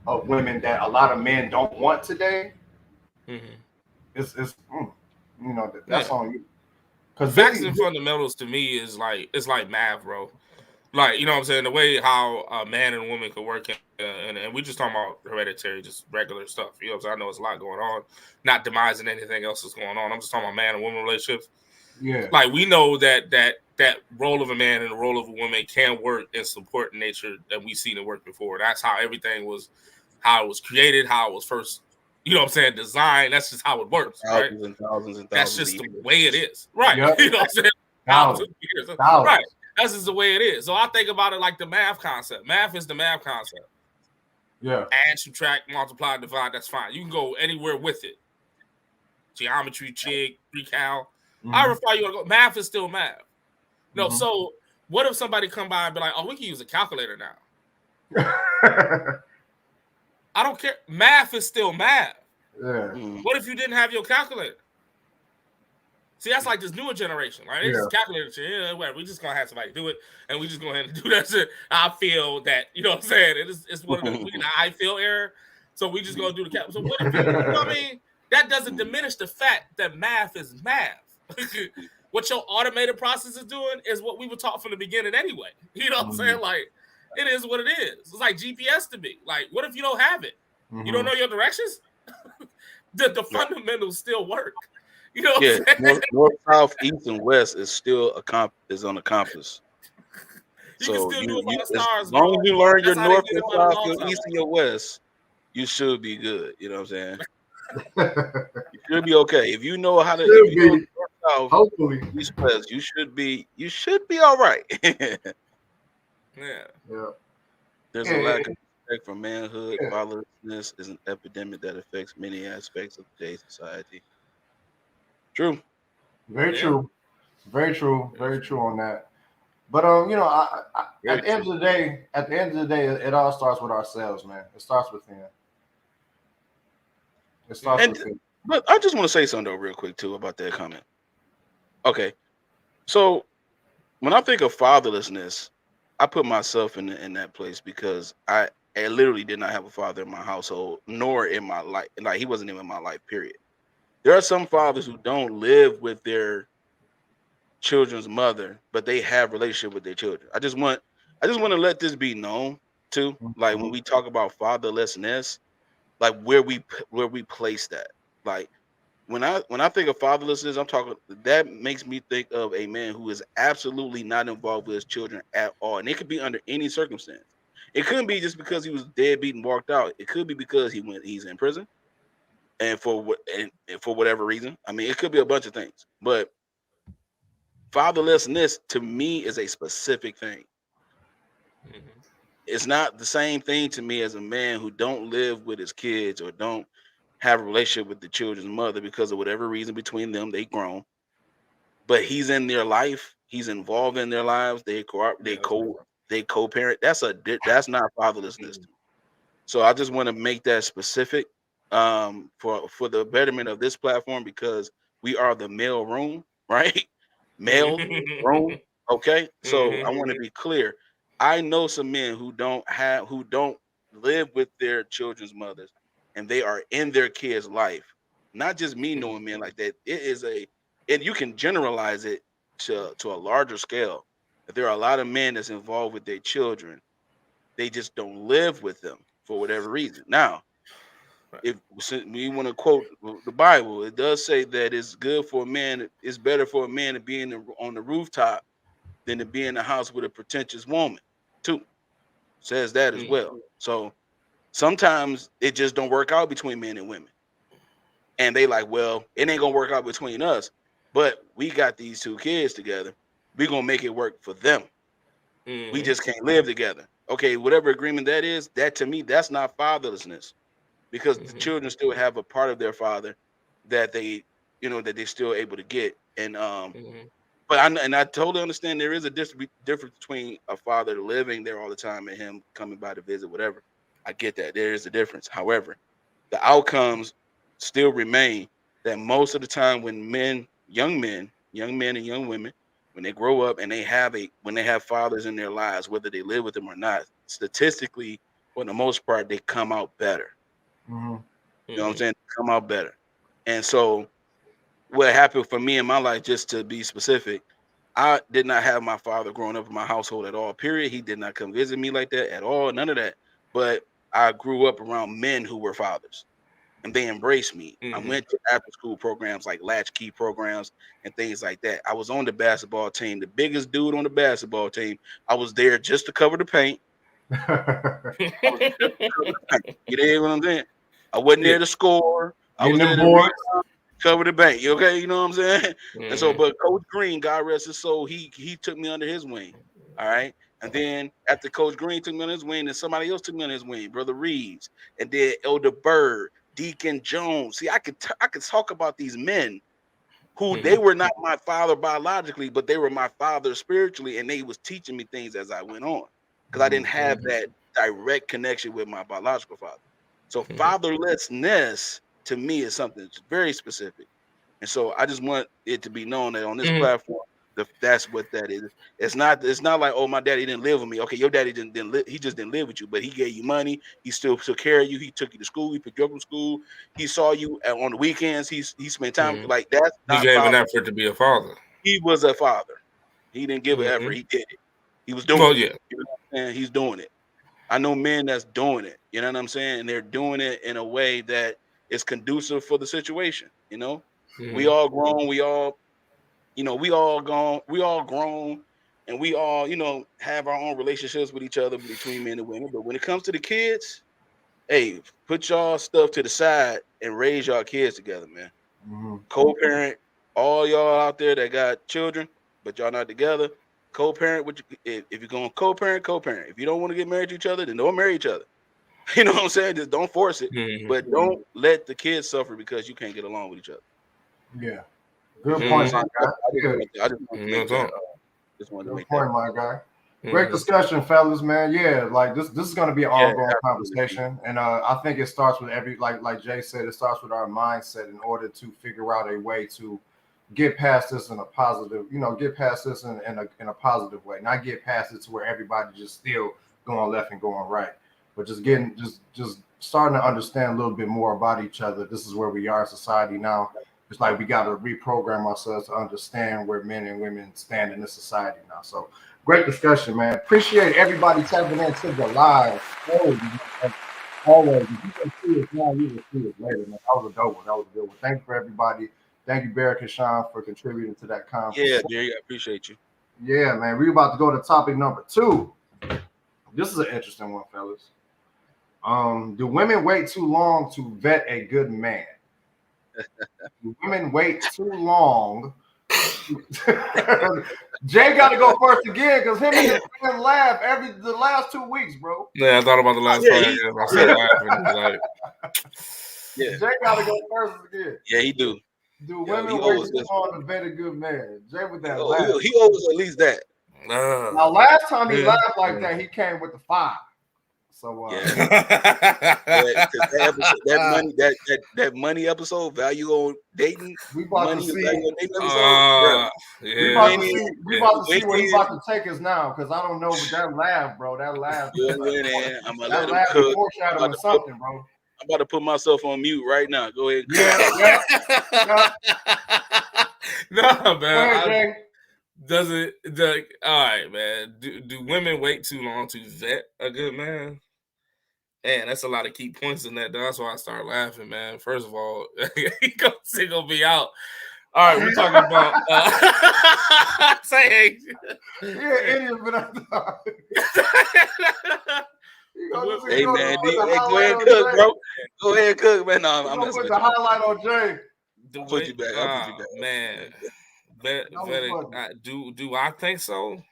Speaker 2: of women that a lot of men don't want today, that's on you.
Speaker 3: Because facts and fundamentals to me is it's like math, bro. Like, you know what I'm saying? The way how a man and a woman could work and we just talking about hereditary, just regular stuff. You know what I'm saying? I know it's a lot going on, not demising anything else that's going on. I'm just talking about man and woman relationships.
Speaker 2: Yeah.
Speaker 3: Like, we know that role of a man and the role of a woman can work and support nature, and we've seen it work before. That's how everything was, how it was created, how it was first, you know what I'm saying, designed. That's just how it works, right?
Speaker 1: Thousands and thousands.
Speaker 3: That's just the way it is. Right.
Speaker 2: Yep.
Speaker 3: You know what I'm saying?
Speaker 2: Thousands.
Speaker 3: Years. Right. That's just the way it is. So I think about it like the math concept. Math is the math concept.
Speaker 2: Yeah.
Speaker 3: Add, subtract, multiply, divide, that's fine. You can go anywhere with it. Geometry, trig, recal. However far you want to go. Math is still math. No, so what if somebody come by and be like, oh, we can use a calculator now? I don't care. Math is still math.
Speaker 2: Yeah.
Speaker 3: What if you didn't have your calculator? See, that's like this newer generation, right? They just calculator shit. Yeah, whatever. We just gonna have somebody do it, and we just go ahead and do that shit. I feel that, you know what I'm saying? It's one of the I feel error. So we just gonna do the cap. So what if you know what I mean? That doesn't diminish the fact that math is math. what your automated process is doing is what we were taught from the beginning anyway. You know what I'm saying? Like, it is what it is. It's like GPS to me. Like, what if you don't have it? You don't know your directions? The fundamentals still work. You know what I'm saying?
Speaker 1: North, south, east, and west is still is on the compass.
Speaker 3: You can still do it by the
Speaker 1: as
Speaker 3: stars,
Speaker 1: long as
Speaker 3: bro.
Speaker 1: you learn your
Speaker 3: That's how they
Speaker 1: north,
Speaker 3: did
Speaker 1: your
Speaker 3: it by the
Speaker 1: south,
Speaker 3: long
Speaker 1: your
Speaker 3: time.
Speaker 1: east, and your west, you should be good. You know what I'm saying? You should be okay. If you know how to, if you know north, south,
Speaker 2: hopefully
Speaker 1: east, west, you should be all right.
Speaker 3: Yeah.
Speaker 1: There's a lack of respect for manhood. Fatherlessness is an epidemic that affects many aspects of today's society. True.
Speaker 2: Very true. Very true. Very true on that. But you know, at the end of the day, it all starts with ourselves, man. It starts within. It starts within.
Speaker 1: But I just want to say something though, real quick too, about that comment. Okay, so when I think of fatherlessness, I put myself in that place because I literally did not have a father in my household, nor in my life. Like, he wasn't even in my life. Period. There are some fathers who don't live with their children's mother, but they have relationship with their children. I just want to let this be known too. Like, when we talk about fatherlessness, like where we place that. Like, when I think of fatherlessness, I'm talking, that makes me think of a man who is absolutely not involved with his children at all, and it could be under any circumstance. It couldn't be just because he was deadbeat and walked out. It could be because he's in prison, and for whatever reason. I mean, it could be a bunch of things, but fatherlessness to me is a specific thing. It's not the same thing to me as a man who don't live with his kids or don't have a relationship with the children's mother because of whatever reason between them, they grown, but he's in their life, he's involved in their lives, they co-parent. That's not fatherlessness to me. So I just want to make that specific, for the betterment of this platform, because we are the male room, right? Male room. Okay. So I want to be clear. I know some men who don't live with their children's mothers, and they are in their kids' life. Not just me knowing men like that. And you can generalize it to a larger scale. That there are a lot of men that's involved with their children. They just don't live with them for whatever reason. Now, if we want to quote the Bible, it does say that it's better for a man to be on the rooftop than to be in the house with a pretentious woman, too. Says that as well. So sometimes it just don't work out between men and women. And they like, well, it ain't gonna work out between us, but we got these two kids together. We're gonna make it work for them. We just can't live together. Okay, whatever agreement that is, that to me, that's not fatherlessness, because the children still have a part of their father that they still able to get. And but I totally understand there is a difference between a father living there all the time and him coming by to visit, whatever. I get that. There is a difference. However, the outcomes still remain that most of the time when young men and young women, when they grow up and when they have fathers in their lives, whether they live with them or not, statistically, for the most part, they come out better. You know what I'm saying? Come out better. And so what happened for me in my life, just to be specific, I did not have my father growing up in my household at all, period. He did not come visit me like that at all, none of that. But I grew up around men who were fathers, and they embraced me. I went to after school programs like latchkey programs and things like that. I was on the basketball team, the biggest dude on the basketball team. I was there just to cover the paint. You know what I'm saying? I wasn't there to score. I was there to cover the bank. Okay, you know what I'm saying? And so, but Coach Green, God rest his soul, he took me under his wing. All right. And then after Coach Green took me under his wing, then somebody else took me under his wing, Brother Reeves, and then Elder Bird, Deacon Jones. See, I could talk about these men who they were not my father biologically, but they were my father spiritually, and they was teaching me things as I went on, because I didn't have that direct connection with my biological father. So fatherlessness to me is something that's very specific. And so I just want it to be known that on this platform, that's what that is. It's not like, oh, my daddy didn't live with me. Okay, your daddy didn't live, he just didn't live with you, but he gave you money. He still took care of you. He took you to school. He picked you up from school. He saw you on the weekends. He spent time like that's
Speaker 3: He
Speaker 1: not
Speaker 3: gave an
Speaker 1: father.
Speaker 3: effort to be a father.
Speaker 1: he was a father. He didn't give an effort. He did it. He was doing it.
Speaker 3: Yeah.
Speaker 1: You know what I'm saying? He's doing it. I know men that's doing it. You know what I'm saying? And they're doing it in a way that is conducive for the situation. You know, we all grown. We all, we all gone. We all grown, and we all, have our own relationships with each other between men and women. But when it comes to the kids, hey, put y'all stuff to the side and raise y'all kids together, man. Co-parent, all y'all out there that got children, but y'all not together. Co-parent, if you're going to co-parent, co-parent. If you don't want to get married to each other, then don't marry each other. You know what I'm saying? Just don't force it, but don't let the kids suffer because you can't get along with each other.
Speaker 2: Yeah, good point, my guy.
Speaker 1: I just want to make that.
Speaker 2: Good point, my guy. Great discussion, fellas, man. Yeah, like this is going to be an ongoing conversation, and I think it starts with like Jay said, it starts with our mindset in order to figure out a way to get past this in a positive, get past this in a positive way, not get past it to where everybody just still going left and going right, but just starting to understand a little bit more about each other. This is where we are in society now. It's like we got to reprogram ourselves to understand where men and women stand in this society now. So great discussion, man. Appreciate everybody tapping into the live. Always. If you can see us now, you will see us later, man. That was a dope one. That was a good one. Thank you for everybody. Thank you, Barrick and Sean, for contributing to that conference.
Speaker 1: Yeah, Jerry, I appreciate you.
Speaker 2: Yeah, man. We're about to go to topic number 2. This is an interesting one, fellas. Do women wait too long to vet a good man? Do women wait too long? Jay got to go first again because him and his friend laugh the last 2 weeks, bro.
Speaker 3: Yeah, I thought about the last part. I started laughing.
Speaker 2: Jay got to go first again.
Speaker 1: Yeah, he do.
Speaker 2: Do women wait too long to vet a good man? Jay with that laugh.
Speaker 1: He owes at least that.
Speaker 2: Now, last time he laughed like that, he came with the 5. So
Speaker 1: that money episode, value on dating.
Speaker 2: We about to see.
Speaker 1: We
Speaker 2: about to see where he's about to take us now, because I don't know, but that laugh, bro. That laugh.
Speaker 1: I'm gonna let him cook.
Speaker 2: Foreshadowing something, bro.
Speaker 1: I'm about to put myself on mute right now. Go ahead.
Speaker 2: Yeah.
Speaker 3: No, man. All right, man. Do women wait too long to vet a good man? Man, that's a lot of key points in that. That's why I started laughing, man. First of all, he gonna single me out. All right, we're talking about saying.
Speaker 2: Yeah, idiot, but
Speaker 1: hey man, go ahead and cook, bro. Go ahead and cook, man. No, I'm
Speaker 2: gonna put the highlight on Jay.
Speaker 1: I'll put you back.
Speaker 3: Man. Do I think so?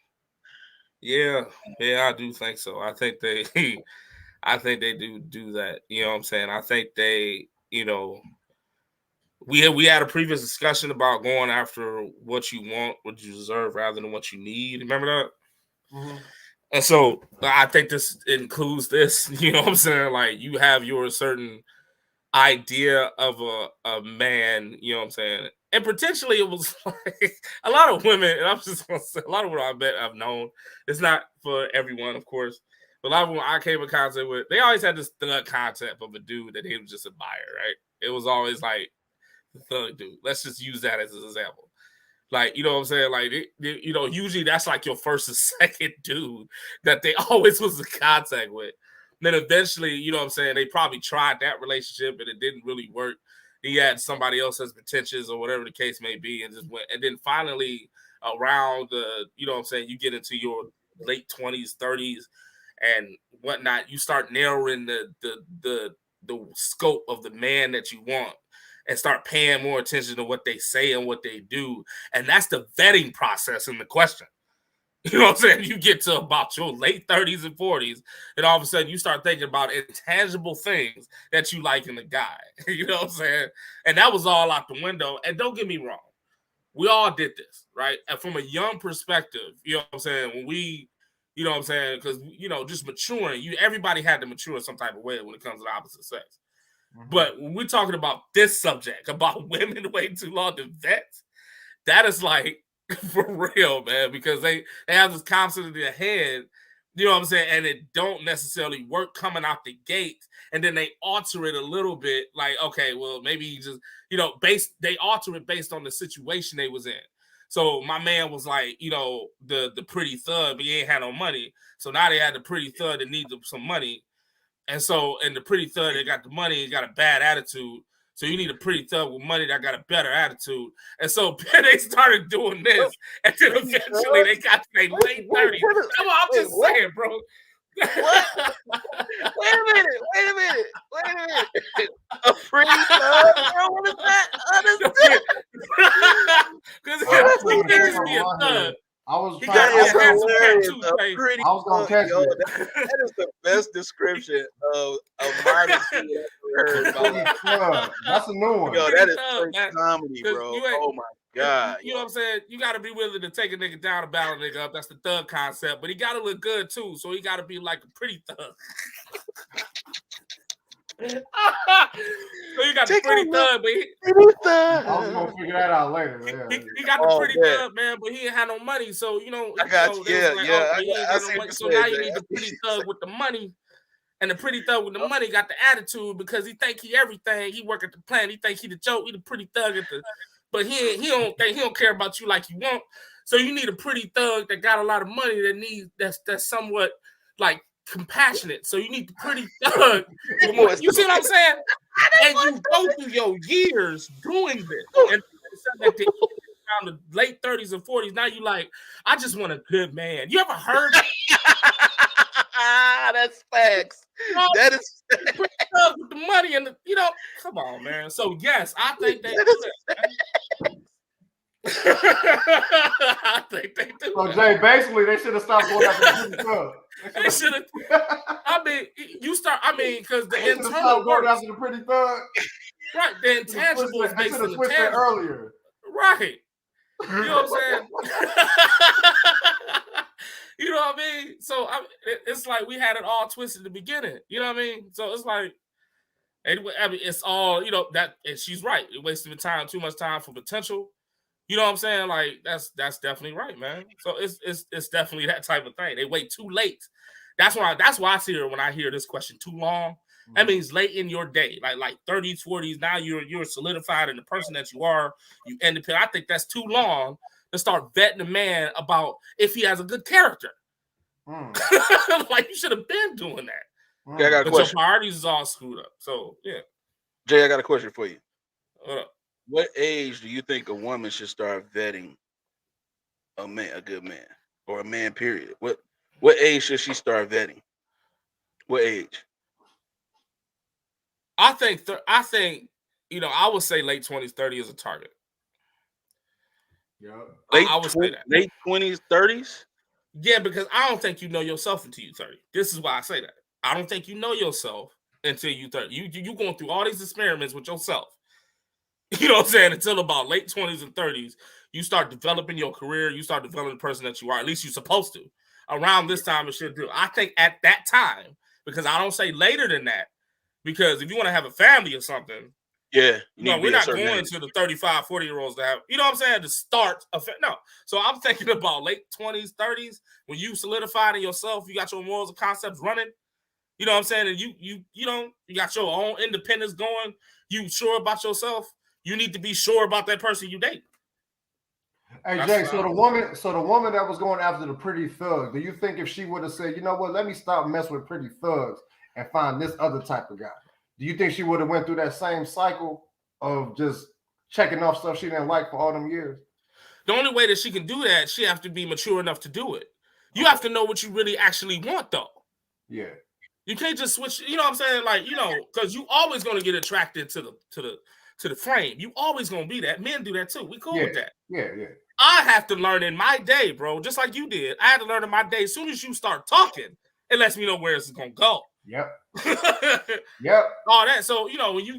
Speaker 3: Yeah, I do think so. I think they do that. You know what I'm saying? I think they, we had a previous discussion about going after what you want, what you deserve, rather than what you need. Remember that? Mm-hmm. And so I think this includes this. You know what I'm saying? Like, you have your certain idea of a man. You know what I'm saying? And potentially it was like a lot of women, and I'm just gonna say a lot of women I bet I've known. It's not for everyone, of course. But a lot of women I came in contact with, they always had this thug concept of a dude that they would just admire, right? It was always like the thug dude. Let's just use that as an example. Like, you know what I'm saying? Like, usually that's like your first and second dude that they always was in contact with. And then eventually, you know what I'm saying, they probably tried that relationship and it didn't really work. He had somebody else as pretentious or whatever the case may be, and just went. And then finally, around you know what I'm saying, you get into your late 20s, 30s, and whatnot, you start narrowing the scope of the man that you want, and start paying more attention to what they say and what they do. And that's the vetting process in the question. You know what I'm saying? You get to about your late 30s and 40s, and all of a sudden you start thinking about intangible things that you like in a guy. You know what I'm saying? And that was all out the window. And don't get me wrong, we all did this, right? And from a young perspective, you know what I'm saying? When we, you know what I'm saying? Because, just maturing, everybody had to mature in some type of way when it comes to the opposite sex. Mm-hmm. But when we're talking about this subject, about women waiting too long to vet, that is like, for real, man, because they have this concept in their head, you know what I'm saying, and it don't necessarily work coming out the gate, and then they alter it a little bit, like, okay, well, maybe just, they alter it based on the situation they was in. So my man was like, the pretty thug, but he ain't had no money. So now they had the pretty thug that needs some money. And the pretty thug that got the money and got a bad attitude. So you need a pretty thug with money that got a better attitude. And so they started doing this. And then eventually they got to their late 30s. I'm just saying, bro.
Speaker 1: What? Wait a minute. A pretty thug, bro? What is that?
Speaker 3: Because he can't just be a thug.
Speaker 2: I was
Speaker 1: going to
Speaker 2: catch you.
Speaker 1: That is the best description of modesty I've ever heard.
Speaker 2: That's a new one.
Speaker 1: Yo, that is straight comedy, bro. Oh my God.
Speaker 3: You know what I'm saying? You got to be willing to take a nigga down and battle a nigga up. That's the thug concept. But he got to look good too. So he got to be like a pretty thug. So you got the pretty thug, but
Speaker 2: I was gonna figure that out later.
Speaker 3: He got the pretty thug, man, but he ain't had no money. So
Speaker 1: I got you.
Speaker 3: So now you need the pretty thug with the money, and the pretty thug with the money got the attitude because he think he everything. He work at the plant. He think he the joke. He the pretty thug at the, but he don't care about you like you want. So you need a pretty thug that got a lot of money that's somewhat like compassionate. So you need the pretty thug. You see what I'm saying? And you go through your years doing this, and at the around the late 30s and 40s, now you like, I just want a good man. You ever heard?
Speaker 1: That's facts. That is
Speaker 3: with the money and come on, man. So yes, I think they do that. I think they do.
Speaker 2: So Jay, basically, they should have stopped going after the pretty thug.
Speaker 3: They should have. I mean, because the internal
Speaker 2: going after the pretty thug.
Speaker 3: Right, the intangible is based on the tangible.
Speaker 2: Earlier.
Speaker 3: Right. You know what I'm saying? You know what I mean? So it's like we had it all twisted at the beginning. You know what I mean? So it's like, it's all, that, and she's right. It wasted too much time for potential. You know what I'm saying? Like that's definitely right, man. So it's definitely that type of thing. They wait too late. That's why I see her when I hear this question too long. That means late in your day, like 30s, 40s. Now you're solidified in the person that you are. You independent. I think that's too long to start vetting a man about if he has a good character. Like you should have been doing that.
Speaker 1: Okay, I got a question.
Speaker 3: Your priorities is all screwed up. So yeah.
Speaker 1: Jay, I got a question for you.
Speaker 3: What up?
Speaker 1: What age do you think a woman should start vetting a good man, or a man? Period. What age should she start vetting? What age?
Speaker 3: I think I would say late 20s, 30 is a target.
Speaker 2: Yeah,
Speaker 3: I would say that
Speaker 1: late 20s, 30s.
Speaker 3: Yeah, because I don't think you know yourself until you 30. This is why I say that. I don't think you know yourself until you 30. You going through all these experiments with yourself. You know what I'm saying? Until about late 20s and 30s, you start developing your career. You start developing the person that you are. At least you're supposed to. Around this time, it should do. I think at that time, because I don't say later than that, because if you want to have a family or something,
Speaker 1: yeah,
Speaker 3: we're not going to the 35, 40-year-olds to have, you know what I'm saying, to start no. So I'm thinking about late 20s, 30s, when you solidified in yourself, you got your morals and concepts running. You know what I'm saying? And you got your own independence going. You sure about yourself. You need to be sure about that person you date.
Speaker 2: Hey Jay, so the woman that was going after the pretty thug, do you think if she would have said, you know what, let me stop messing with pretty thugs and find this other type of guy, do you think she would have went through that same cycle of just checking off stuff she didn't like for all them years?
Speaker 3: The only way that she can do that, she have to be mature enough to do it. You have to know what you really actually want, though.
Speaker 2: Yeah.
Speaker 3: You can't just switch. You know what I'm saying? Like, because you always going to get attracted to the frame. You always going to be that. Men do that too. We cool with that.
Speaker 2: Yeah.
Speaker 3: I have to learn in my day, bro, just like you did. I had to learn in my day. As soon as you start talking, it lets me know where it's going to go.
Speaker 2: Yep.
Speaker 3: All that. So, when you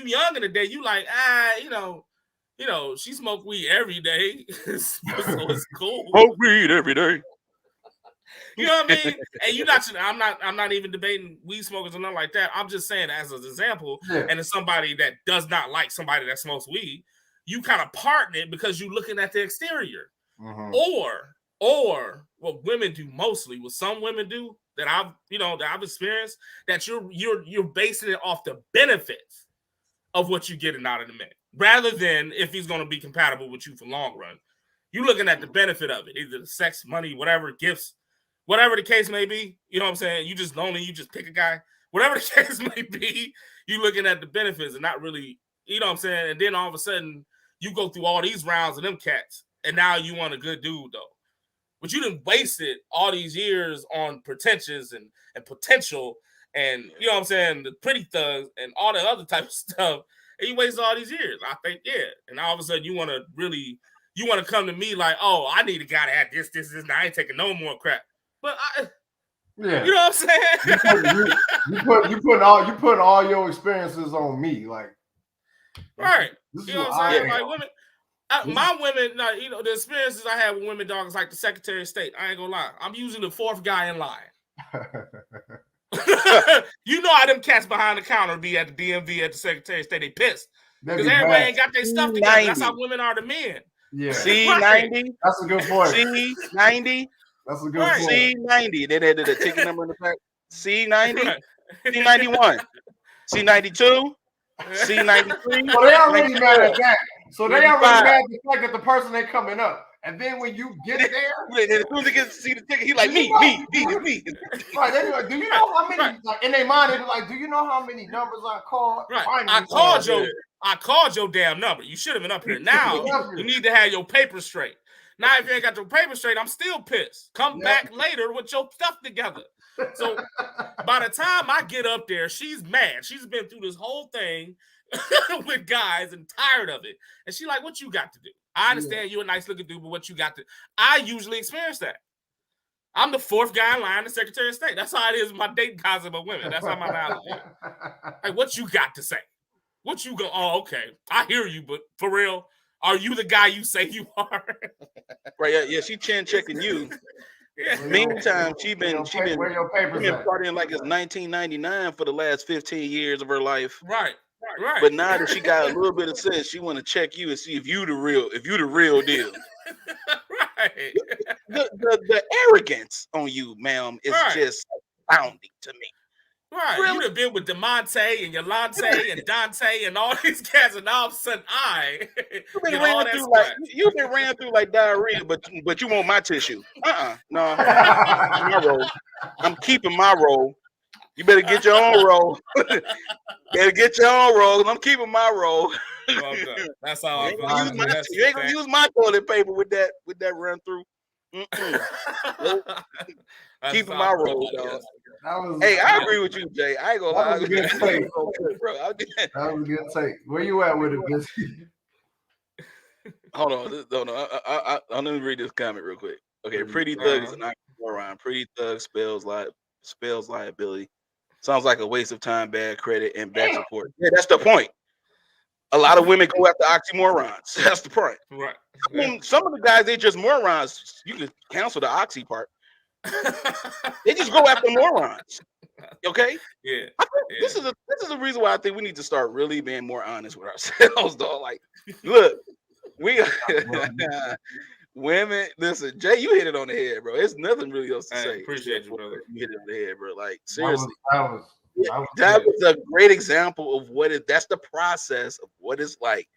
Speaker 3: young in the day, you like, she smoke weed every day. So it's cool.
Speaker 1: Smoke weed every day.
Speaker 3: You know what I mean? And I'm not even debating weed smokers or nothing like that. I'm just saying as an example, and as somebody that does not like somebody that smokes weed, you kind of pardon it because you're looking at the exterior.
Speaker 2: Mm-hmm.
Speaker 3: Or what women do mostly, what some women do that I've experienced, that you're basing it off the benefits of what you're getting out of the man, rather than if he's going to be compatible with you for long run. You looking at the benefit of it, either the sex, money, whatever, gifts, whatever the case may be. You know what I'm saying? You just lonely, you just pick a guy. Whatever the case may be, you looking at the benefits and not really, you know what I'm saying? And then all of a sudden, you go through all these rounds of them cats, and now you want a good dude, though. But you didn't waste it all these years on pretensions and potential and, you know what I'm saying, the pretty thugs and all that other type of stuff. And you wasted all these years. I think, yeah. And all of a sudden, you want to come to me like, oh, I need a guy to have this. And I ain't taking no more crap. But
Speaker 2: Yeah,
Speaker 3: you know what I'm saying?
Speaker 2: you putting all your experiences on me, like,
Speaker 3: right. You know what I'm saying?
Speaker 2: I
Speaker 3: like women, my women, you know, the experiences I have with women dogs, like the Secretary of State. I ain't gonna lie, I'm usually the fourth guy in line. You know how them cats behind the counter be at the DMV at the Secretary of State? They pissed because everybody ain't got their stuff together. That's how women are to men.
Speaker 2: Yeah.
Speaker 1: C90.
Speaker 2: That's a good point.
Speaker 1: C90.
Speaker 2: That's a good point.
Speaker 1: C90. Then they had the ticket number in the back. C90. C91. C92. C93.
Speaker 2: So they already mad at that. So they already mad at the fact that the person ain't coming up. And then when you get there,
Speaker 1: as soon as he gets to see the ticket, he like, me.
Speaker 2: Right, they be like, do you know how many, like, in their mind, they be like, do you know how many numbers I called?
Speaker 3: Right.
Speaker 2: Finally,
Speaker 3: I called your damn number. You should have been up here. Now you need to have your papers straight. Now, if you ain't got your papers straight, I'm still pissed. Come back later with your stuff together. So by the time I get up there, she's mad. She's been through this whole thing with guys and tired of it. And she like, what you got to do? I understand you're a nice looking dude, but what you got to? I usually experience that. I'm the fourth guy in line, the Secretary of State. That's how it is with my date gossip of women. That's how my knowledge is. Like, what you got to say? What you go? Oh, okay. I hear you, but for real, are you the guy you say you are?
Speaker 1: Right? Yeah. She chin checking you. Yeah. Meantime, she been partying like it's 1999 for the last 15 years of her life.
Speaker 3: Right.
Speaker 1: But now that she got a little bit of sense, she want to check you and see if you the real deal.
Speaker 3: Right.
Speaker 1: The arrogance on you, ma'am, is just astounding to me.
Speaker 3: Right. Really? You have been with DeMonte and Yolante and Dante and all these cats, and all of a sudden
Speaker 1: you've been ran through like diarrhea, but you want my tissue. No. My roll. I'm keeping my roll. You better get your own roll. Better get your own roll, because I'm keeping my roll.
Speaker 3: Okay. That's how I
Speaker 1: feel. You ain't gonna use my toilet paper with that run through. Keeping my roll, dog. Hey, I agree with you, Jay. I ain't gonna lie.
Speaker 2: That was a good take. That was a good take. Where you at with it, Biscuit?
Speaker 1: Hold on. Let me read this comment real quick. Okay, pretty thug is an oxymoron. Pretty thug spells liability. Sounds like a waste of time, bad credit, and bad support. Yeah, that's the point. A lot of women go after oxymorons. That's the point.
Speaker 3: Right.
Speaker 1: Some of the guys, they just morons. You can cancel the oxy part. They just go after morons. Okay?
Speaker 3: Yeah.
Speaker 1: This is the reason why I think we need to start really being more honest with ourselves, though. Like, look, we women, listen, Jay, you hit it on the head, bro. There's nothing really else to say.
Speaker 3: Appreciate you, brother.
Speaker 1: You hit it on the head, bro. Like, seriously.
Speaker 2: That
Speaker 1: was a great example of that's the process of what it's like.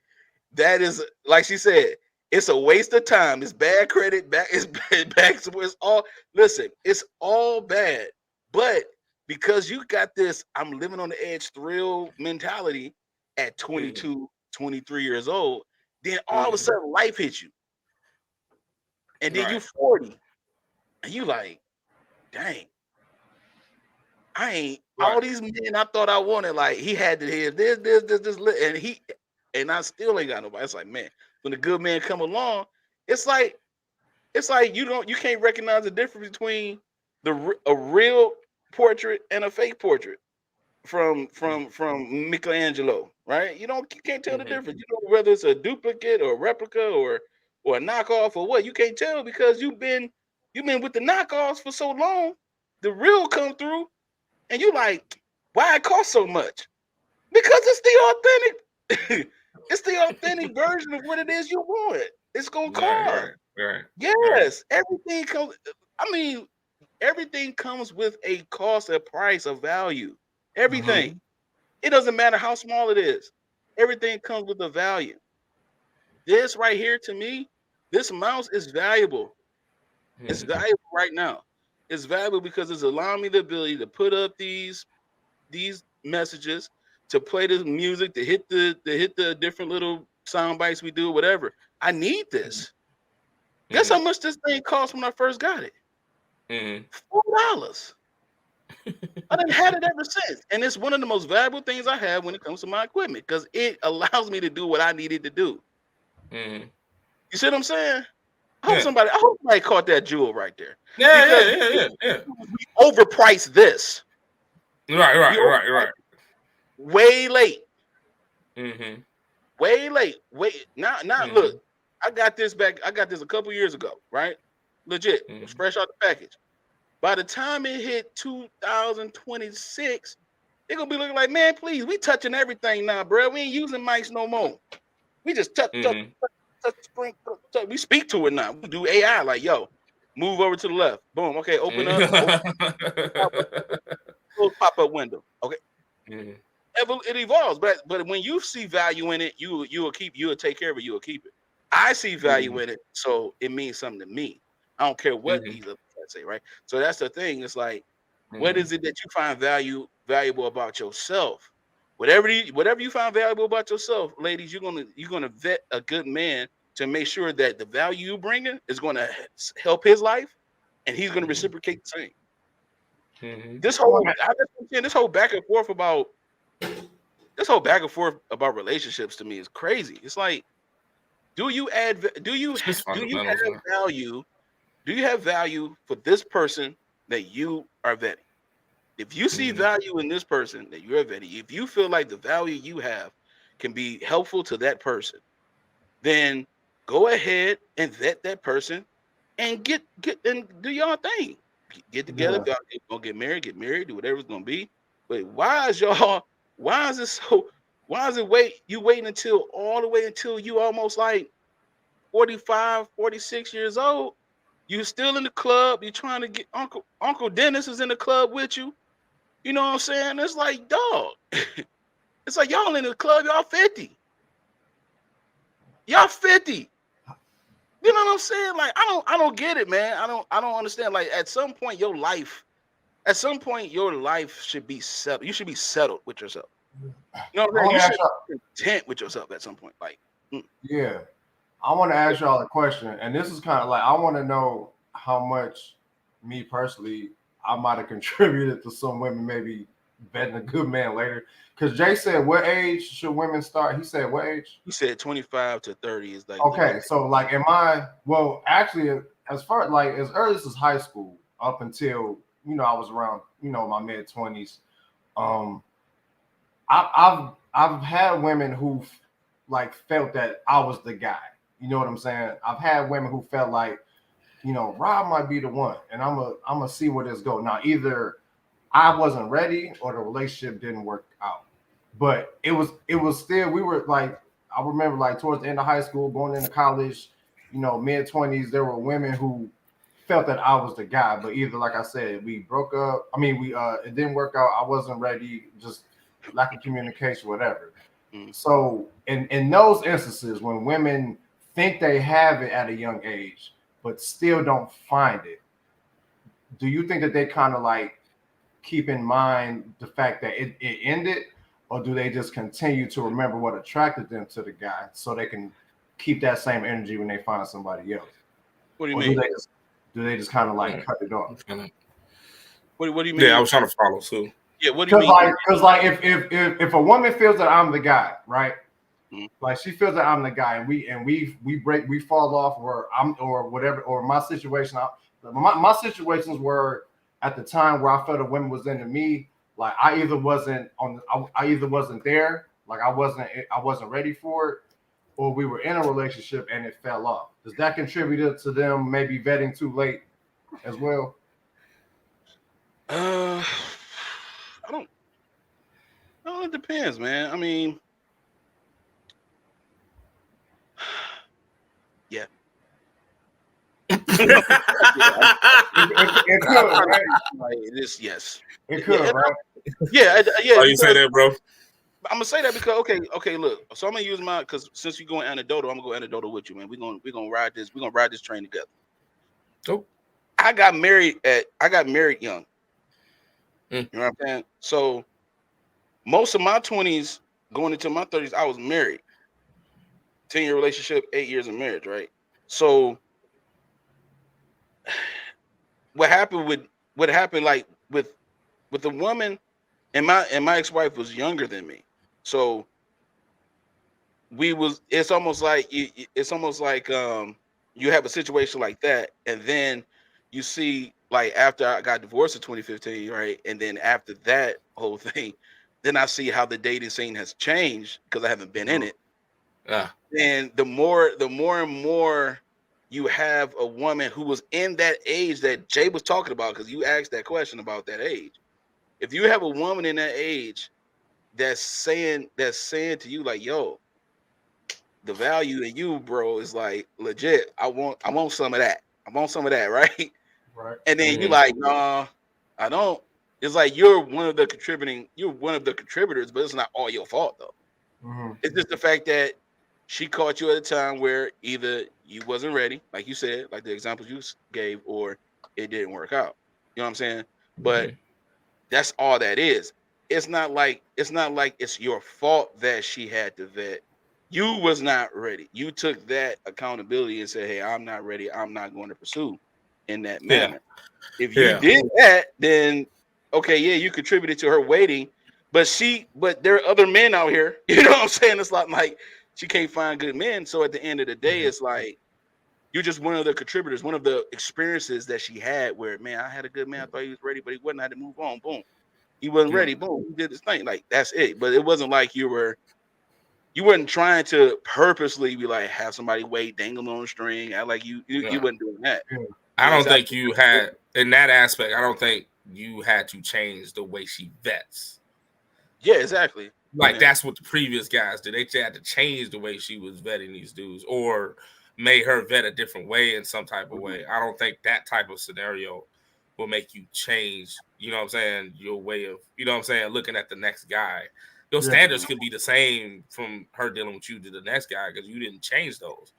Speaker 1: That is, like she said, it's a waste of time. It's bad credit. It's all, listen, it's all bad. But because you got this, I'm living on the edge thrill mentality at 22, 23 years old, then all of a sudden life hits you. And then you're 40. And you like, dang. I ain't all these men I thought I wanted. Like, he had to hear this, and I still ain't got nobody. It's like, man, when a good man come along, it's like you can't recognize the difference between a real portrait and a fake portrait from Michelangelo, right? You can't tell the difference. You know, whether it's a duplicate or a replica or a knockoff or what. You can't tell because you've been with the knockoffs for so long. The real come through. And you like, why it costs so much? Because it's the authentic, it's the authentic version of what it is you want. It's gonna cost.
Speaker 3: Right.
Speaker 1: Yes, everything comes. I mean, everything comes with a cost, a price, a value. Everything. It doesn't matter how small it is. Everything comes with a value. This right here, to me, This mouse is valuable. It's valuable right now. It's valuable because it's allowing me the ability to put up these messages, to play the music, to hit the different little sound bites we do, whatever. I need this. Guess how much this thing cost when I first got it? $4. I done had it ever since, and it's one of the most valuable things I have when it comes to my equipment because it allows me to do what I needed to do. You see what I'm saying? I hope somebody caught that jewel right there.
Speaker 3: Yeah.
Speaker 1: We overpriced this.
Speaker 3: Right.
Speaker 1: Way late. Way late. Now look, I got this a couple years ago, right? Legit. It was fresh out the package. By the time it hit 2026, they're gonna be looking like, man, please, we touching everything now, bro. We ain't using mics no more. We just touch, touch. We speak to it now. We do AI, like, yo, move over to the left. Boom. Okay, open up. Pop-up window. Okay. It evolves, but when you see value in it, you'll take care of it. You'll keep it. I see value in it, so it means something to me. I don't care what these other guys say, right? So that's the thing. It's like, what is it that you find valuable about yourself? Whatever you find valuable about yourself, ladies, you're gonna vet a good man to make sure that the value you bringing is gonna help his life, and he's gonna reciprocate the same. This whole back and forth about relationships to me is crazy. It's like, do you have value? Do you have value for this person that you are vetting? If you see value in this person that you're vetting, if you feel like the value you have can be helpful to that person, then go ahead and vet that person and get and do your thing. Get together, if y'all gonna get married, do whatever it's gonna be. But why is it waiting until all the way until you almost like 45, 46 years old? You still in the club, you're trying to get Uncle Dennis is in the club with you. You know what I'm saying? It's like, dog. It's like y'all in the club, y'all 50. Y'all 50. You know what I'm saying? Like, I don't get it, man. I don't understand. Like, at some point your life should be settled. You should be settled with yourself. You know what I'm saying? You should be content with yourself at some point. Like,
Speaker 2: yeah. I want to ask y'all a question, and this is kind of like, I want to know how much me personally I might have contributed to some women maybe vetting a good man later. Because Jay said, what age should women start? He said, what age?
Speaker 1: He said 25 to 30 is like.
Speaker 2: Okay, so like, actually, as far like as early as high school up until I was around my mid 20s, I've had women who like felt that I was the guy. You know what I'm saying? I've had women who felt like, Rob might be the one, and I'm gonna see where this goes. Now, either I wasn't ready or the relationship didn't work out. But it was still, we were like, I remember like towards the end of high school, going into college, mid 20s, there were women who felt that I was the guy, but either, like I said, we broke up. I mean, it didn't work out. I wasn't ready, just lack of communication, whatever. So in those instances, when women think they have it at a young age, but still don't find it, do you think that they kind of like keep in mind the fact that it ended, or do they just continue to remember what attracted them to the guy so they can keep that same energy when they find somebody else?
Speaker 1: What do you mean?
Speaker 2: Do they just kind of like cut it off?
Speaker 1: What do you mean?
Speaker 3: Yeah, I was trying to follow too.
Speaker 1: Yeah, what do you mean?
Speaker 2: Because like if a woman feels that I'm the guy, right? Like she feels that I'm the guy, and we fall off, or whatever, or my situation. My situations were at the time where I felt a woman was into me. Like I either wasn't there, like I wasn't ready for it, or we were in a relationship and it fell off. Does that contribute to them maybe vetting too late as well?
Speaker 1: I don't. No, it depends, man. I mean, yeah.
Speaker 2: It could, right?
Speaker 1: Like, yes.
Speaker 2: It could, right?
Speaker 1: Yeah.
Speaker 3: Why you say that, bro?
Speaker 1: I'm gonna say that because okay, look. So I'm gonna use my because since you're going anecdotal, I'm gonna go anecdotal with you, man. We're gonna ride this train together.
Speaker 3: Oh.
Speaker 1: I got married young. You know what I'm saying? So most of my 20s going into my 30s, I was married. 10-year relationship, 8 years of marriage, right? So what happened like with the woman and my ex-wife was younger than me. So it's almost like you have a situation like that, and then you see like after I got divorced in 2015, right? And then after that whole thing, then I see how the dating scene has changed because I haven't been in it.
Speaker 3: Yeah.
Speaker 1: And the more and more you have a woman who was in that age that Jay was talking about, because you asked that question about that age. If you have a woman in that age that's saying to you like, yo, the value in you, bro, is like legit. I want some of that. I want some of that, right?
Speaker 2: Right.
Speaker 1: And then you like, no, I don't. It's like you're one of the contributors, but it's not all your fault though.
Speaker 2: Mm-hmm.
Speaker 1: It's just the fact that she caught you at a time where either you wasn't ready, like you said, like the examples you gave, or it didn't work out. You know what I'm saying? But that's all that is. It's not like it's your fault that she had to vet. You was not ready. You took that accountability and said, "Hey, I'm not ready. I'm not going to pursue in that
Speaker 3: Yeah.
Speaker 1: manner." If you
Speaker 3: Yeah.
Speaker 1: did that, then okay, yeah, you contributed to her waiting. But there are other men out here. You know what I'm saying? It's like she can't find good men. So at the end of the day, it's like you're just one of the contributors, one of the experiences that she had where, man, I had a good man. I thought he was ready, but he wasn't. I had to move on. Boom. He wasn't
Speaker 3: Yeah.
Speaker 1: ready. Boom. He did his thing. Like that's it. But it wasn't like you weren't trying to purposely be like have somebody wait, dangle on a string, act like you
Speaker 3: Yeah.
Speaker 1: wasn't doing that.
Speaker 3: I
Speaker 1: It's
Speaker 3: don't think
Speaker 1: actually
Speaker 3: you had in that aspect. I don't think you had to change the way she vets.
Speaker 1: yeah, exactly.
Speaker 3: Like
Speaker 1: Yeah.
Speaker 3: that's what the previous guys did. They had to change the way she was vetting these dudes, or made her vet a different way in some type of way. I don't think that type of scenario will make you change. You know what I'm saying? Your way of, you know what I'm saying, looking at the next guy. Your
Speaker 2: Yeah.
Speaker 3: standards could be the same from her dealing with you to the next guy because you didn't change those.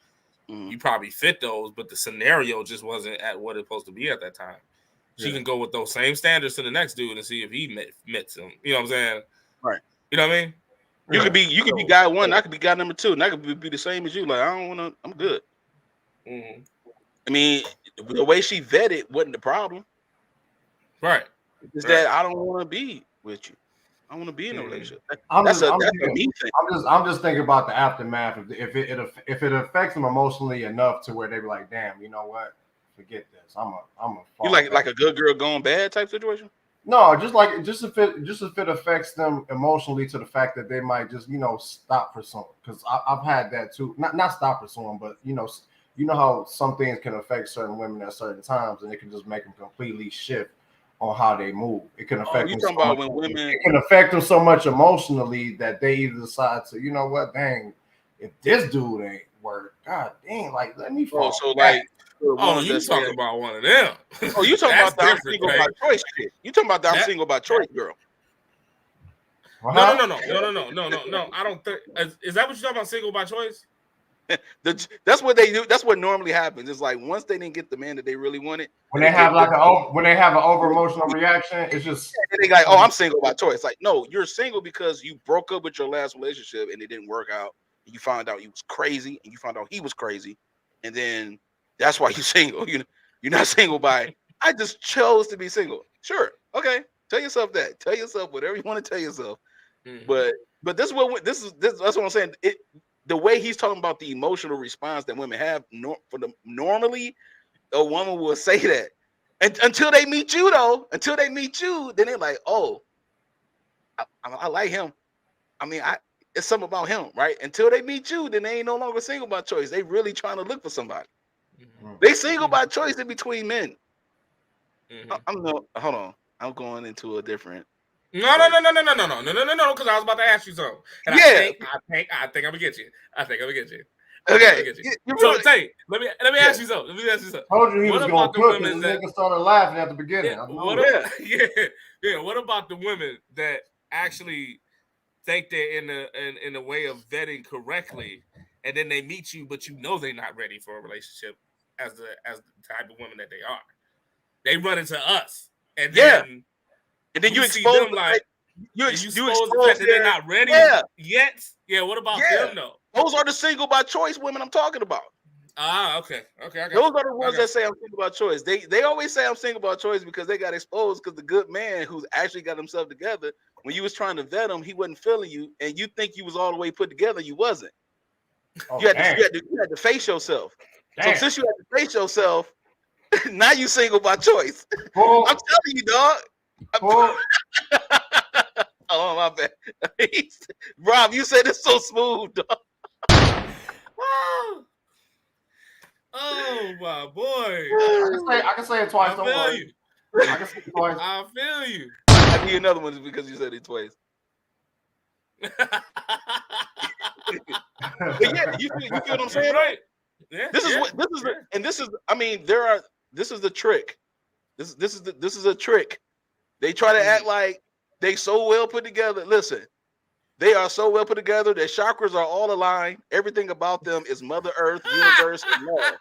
Speaker 3: You probably fit those, but the scenario just wasn't at what it's supposed to be at that time. She can go with those same standards to the next dude and see if he meets him. You know what I'm saying?
Speaker 1: Right.
Speaker 3: You know what I mean?
Speaker 1: You could be guy one, I could be guy number two, and I could be the same as you. Like I don't want to. I'm good. I mean, the way she vetted wasn't the problem.
Speaker 3: Right.
Speaker 1: It's that I don't want to be with you. I want to be in a relationship.
Speaker 2: I'm
Speaker 1: That's
Speaker 2: just
Speaker 1: a me thing.
Speaker 2: I'm just thinking about the aftermath. If it affects them emotionally enough to where they be like, damn, you know what? Forget this. I'm a
Speaker 1: You like a good girl going bad type situation.
Speaker 2: No, just if it affects them emotionally to the fact that they might just stop pursuing, because I've had that too. Not stop pursuing, but you know how some things can affect certain women at certain times, and it can just make them completely shift on how they move. It can affect them so much. It can affect them so much emotionally that they either decide to, you know what, dang, if this dude ain't work, god dang, like let me fall.
Speaker 1: So like.
Speaker 3: Oh, you talking about one of them?
Speaker 1: Oh, you talking about the I'm single by choice shit? You talking about the I'm single by choice girl?
Speaker 3: No. I don't think. Is that what you're talking about? Single by choice?
Speaker 1: That's what they do. That's what normally happens. It's like once they didn't get the man that they really wanted,
Speaker 2: when they have an over emotional reaction, it's just
Speaker 1: they like, oh, I'm single by choice. Like, no, you're single because you broke up with your last relationship and it didn't work out. And you found out you was crazy, and you found out he was crazy, and then that's why you're single. You're not single by I just chose to be single. Sure, okay. Tell yourself that. Tell yourself whatever you want to tell yourself. But that's what I'm saying. The way he's talking about the emotional response that women have normally, a woman will say that. And until they meet you, then they're like, oh, I like him. I mean, it's something about him, right? Until they meet you, then they ain't no longer single by choice. They really trying to look for somebody. They single by choice in between men. Hold on. I'm going into a different.
Speaker 3: No, because I was about to ask you something. And
Speaker 1: yeah.
Speaker 3: I think I'm gonna get you.
Speaker 1: Okay.
Speaker 3: So Tate, let me ask you something.
Speaker 2: Told you he was gonna cook, and the nigga started laughing at the beginning.
Speaker 3: What about the women that actually think they're in the way of vetting correctly, and then they meet you, but you know they're not ready for a relationship as the type of woman that they are. They run into us, and then
Speaker 1: you
Speaker 3: see
Speaker 1: expose
Speaker 3: them like
Speaker 1: you
Speaker 3: expose the fact that they're not ready yet. Yeah, what about them though?
Speaker 1: Those are the single by choice women I'm talking about.
Speaker 3: Ah, okay. I got
Speaker 1: Those are the ones that say I'm single by choice. They always say I'm single by choice because they got exposed because the good man who's actually got himself together, when you was trying to vet him, he wasn't feeling you, and you think you was all the way put together, you wasn't.
Speaker 2: Oh,
Speaker 1: you had to face yourself.
Speaker 2: Damn.
Speaker 1: So since you had to face yourself, now you single by choice.
Speaker 2: Pull.
Speaker 1: I'm telling you, dog.
Speaker 2: Pull.
Speaker 1: Oh my bad. Rob, you said it's so smooth, dog.
Speaker 3: Oh my boy!
Speaker 2: I can say it twice. Don't worry. I can say it twice.
Speaker 3: I feel you.
Speaker 1: I give you another one because you said it twice. But yeah, you feel what I'm saying?
Speaker 3: Right. Yeah,
Speaker 1: this is the trick. This is a trick. They try to act like they so well put together. Listen, they are so well put together. Their chakras are all aligned. Everything about them is Mother Earth, universe, and love.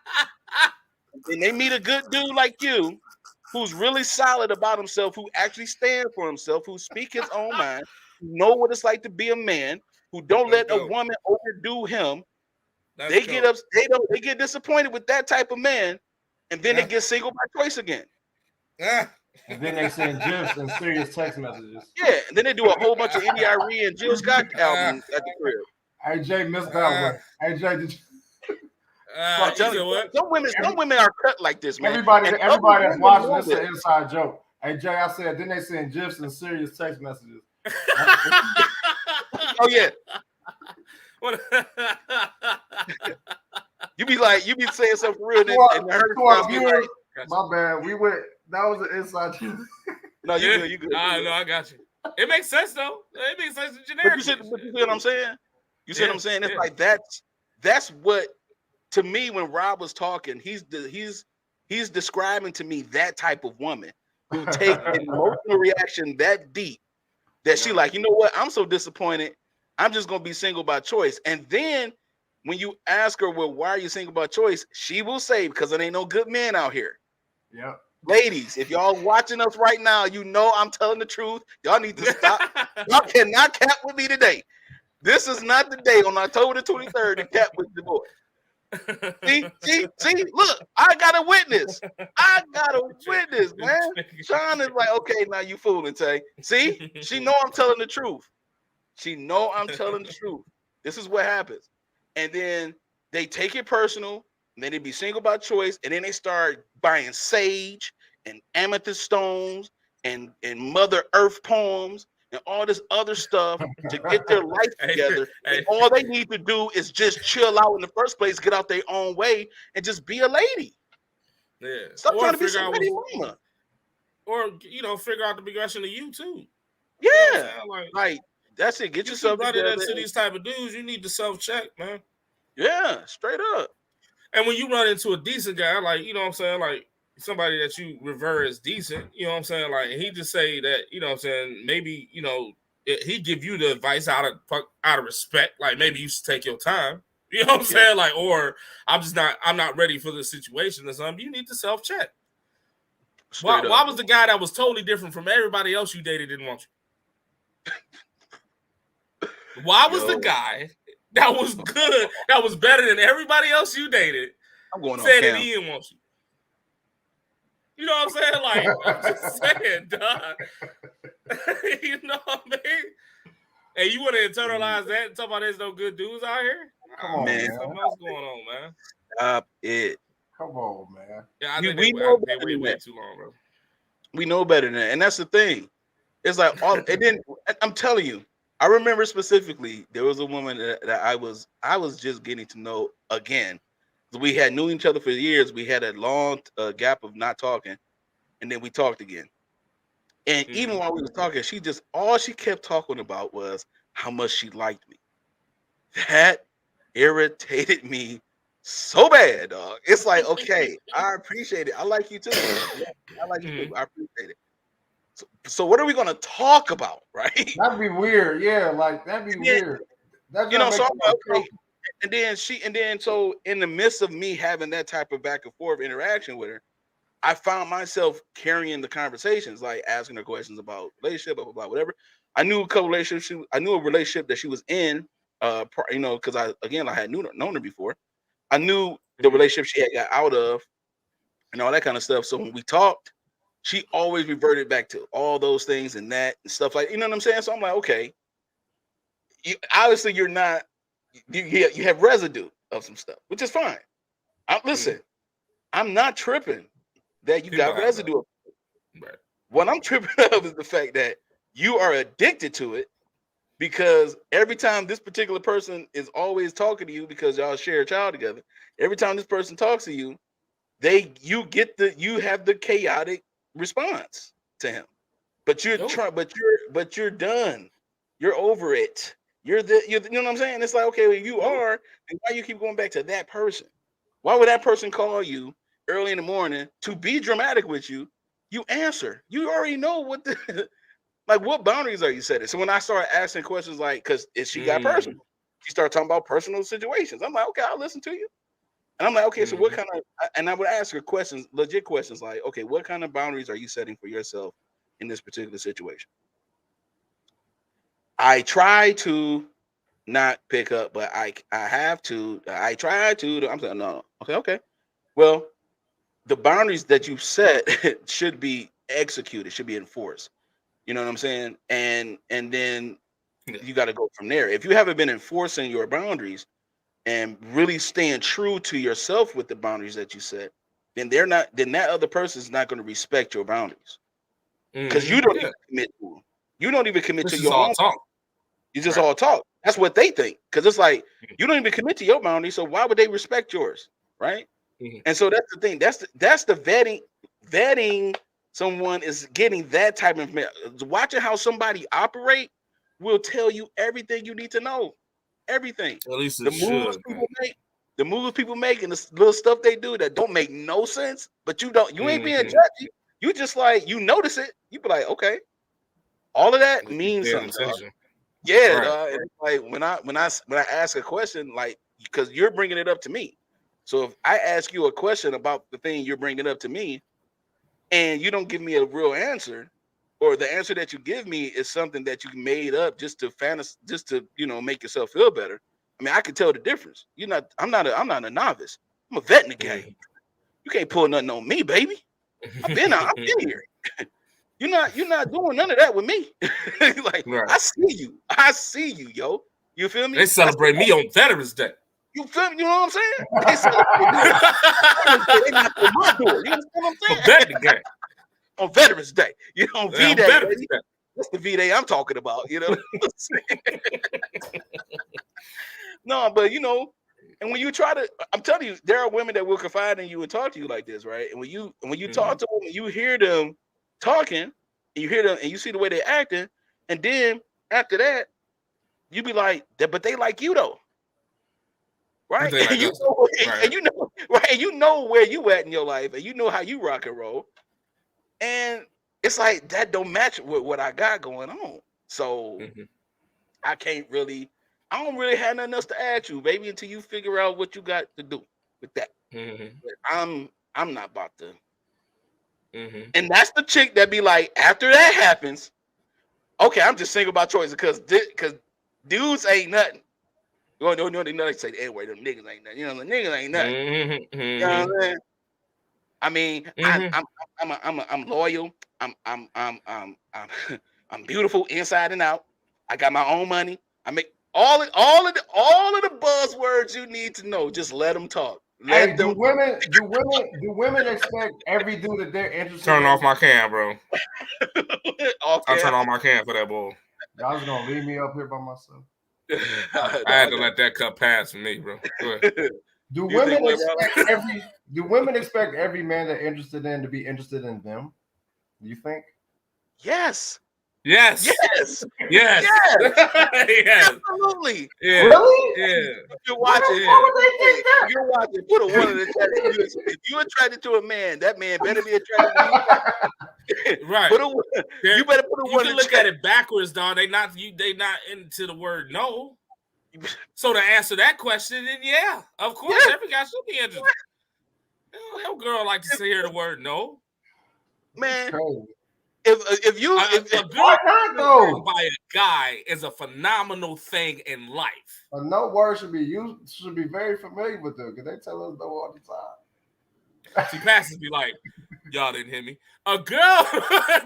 Speaker 1: And they meet a good dude like you, who's really solid about himself, who actually stands for himself, who speaks his own mind, who know what it's like to be a man, who don't let a woman overdo him. They get disappointed with that type of man, and then they get single by choice again.
Speaker 2: And then they send gifs and serious text messages.
Speaker 1: Yeah, and then they do a whole bunch of N.E.I.R.E. and Jill Scott albums at the crib.
Speaker 2: Hey Jay, missed that one. Hey Jay, did you?
Speaker 1: I'm telling you, some women are cut like this, man.
Speaker 2: Everybody that's watching this is an inside joke. Hey Jay, I said, then they send gifs and serious text messages.
Speaker 1: Oh yeah. you be saying something for real, and her
Speaker 2: my bad. We went. That was an inside joke.
Speaker 1: No, you good.
Speaker 3: No, I got you. It makes sense though. It makes sense in generic.
Speaker 1: But you see what I'm saying? You see what I'm saying? It's like that's what, to me, when Rob was talking, he's describing to me that type of woman who take an emotional reaction that deep that she like, you know what? I'm so disappointed. I'm just gonna be single by choice. And then when you ask her, well, why are you single by choice? She will say, because there ain't no good men out here.
Speaker 2: Yep.
Speaker 1: Ladies, if y'all watching us right now, you know I'm telling the truth. Y'all need to stop. Y'all cannot cap with me today. This is not the day on October the 23rd to cap with the boy. See, look, I got a witness. Man. Sean is like, okay, now you fooling, Tay. See, she know I'm telling the truth. This is what happens. And then they take it personal, and then they be single by choice, and then they start buying sage and amethyst stones and Mother Earth poems and all this other stuff to get their life together. And all they need to do is just chill out in the first place, get out their own way, and just be a lady.
Speaker 3: Yeah.
Speaker 1: Stop trying to be somebody mama.
Speaker 3: Or figure out the progression of you too.
Speaker 1: Yeah. Like that's it. Get yourself together.
Speaker 3: To these type of dudes, you need to self-check, man.
Speaker 1: Yeah, straight up.
Speaker 3: And when you run into a decent guy, like, you know what I'm saying, like somebody that you revere as decent, you know what I'm saying, like he just say that, you know what I'm saying, maybe, he give you the advice out of respect, like maybe you should take your time, you know what I'm saying, like, or I'm not ready for the situation or something. You need to self-check. Why was the guy that was totally different from everybody else you dated didn't want you? Why was the guy that was good, that was better than everybody else you dated, said that he didn't want you? You know what I'm saying? Like, I'm just saying, dog. You know what I mean? And you want to internalize that and talk about there's no good dudes out here?
Speaker 2: Come on, man.
Speaker 3: Something else going on, man.
Speaker 1: Stop it.
Speaker 2: Come on, man.
Speaker 3: Yeah, I think they wait way too long, bro.
Speaker 1: We know better than that. And that's the thing. It's like, I'm telling you, I remember specifically, there was a woman that I was just getting to know again. We had known each other for years. We had a long gap of not talking, and then we talked again. And even while we were talking, all she kept talking about was how much she liked me. That irritated me so bad, dog. It's like, okay, I appreciate it. I like you too. I like you too. I appreciate it. So what are we gonna talk about, right?
Speaker 2: That'd be weird. Yeah, like that'd be weird. That's
Speaker 1: You know, so I'm like, okay.
Speaker 2: uncomfortable.
Speaker 1: And then so in the midst of me having that type of back and forth interaction with her, I found myself carrying the conversations, like asking her questions about relationship, blah blah blah, whatever. I knew a couple relationships. I knew a relationship that she was in, you know, because I had known her before. I knew the relationship she had got out of, and all that kind of stuff. So when we talked, she always reverted back to all those things and that and stuff like, you know what I'm saying. So I'm like, okay, obviously you're not, you have residue of some stuff, which is fine. Listen, I'm not tripping that you got residue.
Speaker 3: Right.
Speaker 1: What I'm tripping of is the fact that you are addicted to it, because every time this particular person is always talking to you, because y'all share a child together, every time this person talks to you, you have the chaotic response to him. But you're but you're done. You're over it. You know what I'm saying? It's like, okay, well, you are, and why you keep going back to that person? Why would that person call you early in the morning to be dramatic with you? You answer. You already know what the like. What boundaries are you setting? So when I started asking questions like, because she got personal, she started talking about personal situations. I'm like, okay, I'll listen to you. And I'm like, okay, so what kind of? And I would ask her questions, legit questions, like, okay, what kind of boundaries are you setting for yourself in this particular situation? I try to not pick up, but I have to. I try to. I'm saying no. Okay. Well, the boundaries that you set should be executed, should be enforced. You know what I'm saying? And then you got to go from there. If you haven't been enforcing your boundaries and really staying true to yourself with the boundaries that you set, then that other person is not going to respect your boundaries, because you don't even commit to them. You don't even commit to your own.
Speaker 3: Talk.
Speaker 1: You just all talk. That's what they think, because it's like you don't even commit to your boundaries, so why would they respect yours, right? And so that's the thing. That's the vetting. Someone is getting that type of information. Watching how somebody operate will tell you everything you need to know. Everything.
Speaker 3: At least
Speaker 1: the moves people make, and the little stuff they do that don't make no sense. But you ain't being judgy. You just like, you notice it. You be like, okay, all of that means something. Yeah, right. Like when I ask a question, like, because you're bringing it up to me. So if I ask you a question about the thing you're bringing up to me, and you don't give me a real answer, or the answer that you give me is something that you made up just to make yourself feel better. I mean, I can tell the difference. I'm not a novice. I'm a vet in the game. You can't pull nothing on me, baby. I've been here. You're not doing none of that with me. Like, right. I see you, yo. You feel me?
Speaker 3: They celebrate me on Veterans Day.
Speaker 1: You feel me? You know what I'm saying? They celebrate me. They knock on my door. You understand what I'm saying? On Veterans Day. You know, V-Day. That's the V-Day I'm talking about. You know what I'm saying? No, but and when you try to, I'm telling you, there are women that will confide in you and talk to you like this, right? And when you talk to them, you hear them talking, and you hear them, and you see the way they're acting, and then after that, you be like, but they like you though, right? Like and you know where you at in your life, and you know how you rock and roll, and it's like that don't match with what I got going on. So I don't really have nothing else to add you, baby, until you figure out what you got to do with that. I'm not about to. And that's the chick that be like, after that happens, okay, I'm just single by choice, because dudes ain't nothing. You know, they say the N-word, them niggas ain't nothing. You know, the niggas ain't nothing. You know what I'm saying? I mean, I'm loyal. I'm beautiful inside and out. I got my own money. I make all of the buzzwords you need to know. Just let them talk.
Speaker 2: Do women expect every dude that they're interested
Speaker 3: Turn
Speaker 2: in?
Speaker 3: off my cam, bro. I'll turn off my cam for that bull.
Speaker 2: Y'all just gonna leave me up here by myself?
Speaker 3: I had to let that cut pass for me, bro.
Speaker 2: Do women expect every man they're interested in to be interested in them? Do you think?
Speaker 1: Yes.
Speaker 3: Yes.
Speaker 1: Yes.
Speaker 3: Yes.
Speaker 1: Yes.
Speaker 3: Yes.
Speaker 1: Absolutely.
Speaker 3: Yeah.
Speaker 2: Really?
Speaker 3: Yeah.
Speaker 1: If you're watching, you're watching. Put a one in the chat. If you're attracted to a man, that man better be attracted to you.
Speaker 3: Right.
Speaker 1: You better put a
Speaker 3: You
Speaker 1: one
Speaker 3: can
Speaker 1: in
Speaker 3: look
Speaker 1: chat.
Speaker 3: at it backwards, dog. They not into the word no. So to answer that question, then yeah, of course, every guy should be interested. No girl like to say hear the word no.
Speaker 1: Man,
Speaker 2: Crazy.
Speaker 1: if you
Speaker 3: a girl
Speaker 2: Why not though?
Speaker 3: by a guy is a phenomenal thing in life.
Speaker 2: A no word should be very familiar with them because they tell us no all the time.
Speaker 3: She passes me like, y'all didn't hear me. A girl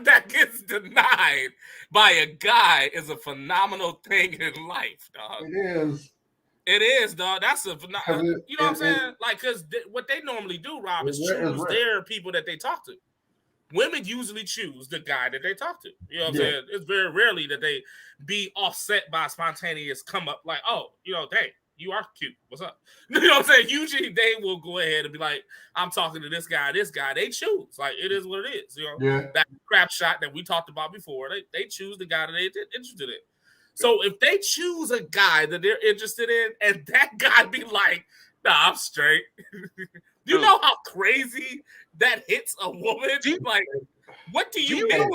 Speaker 3: that gets denied by a guy is a phenomenal thing in life, dog.
Speaker 2: It is.
Speaker 3: It is, dog. That's a you know what I'm saying? Like, because what they normally do, Rob, is choose their people that they talk to. Women usually choose the guy that they talk to. You know what I'm saying? It's very rarely that they be offset by spontaneous come up like, oh, you know, dang, you are cute. What's up? You know what I'm saying? Usually they will go ahead and be like, I'm talking to this guy. They choose. Like, it is what it is. You know, that crap shot that we talked about before, they choose the guy that they're interested in. So if they choose a guy that they're interested in and that guy be like, nah, I'm straight. You know how crazy that hits a woman? Like, what do you mean?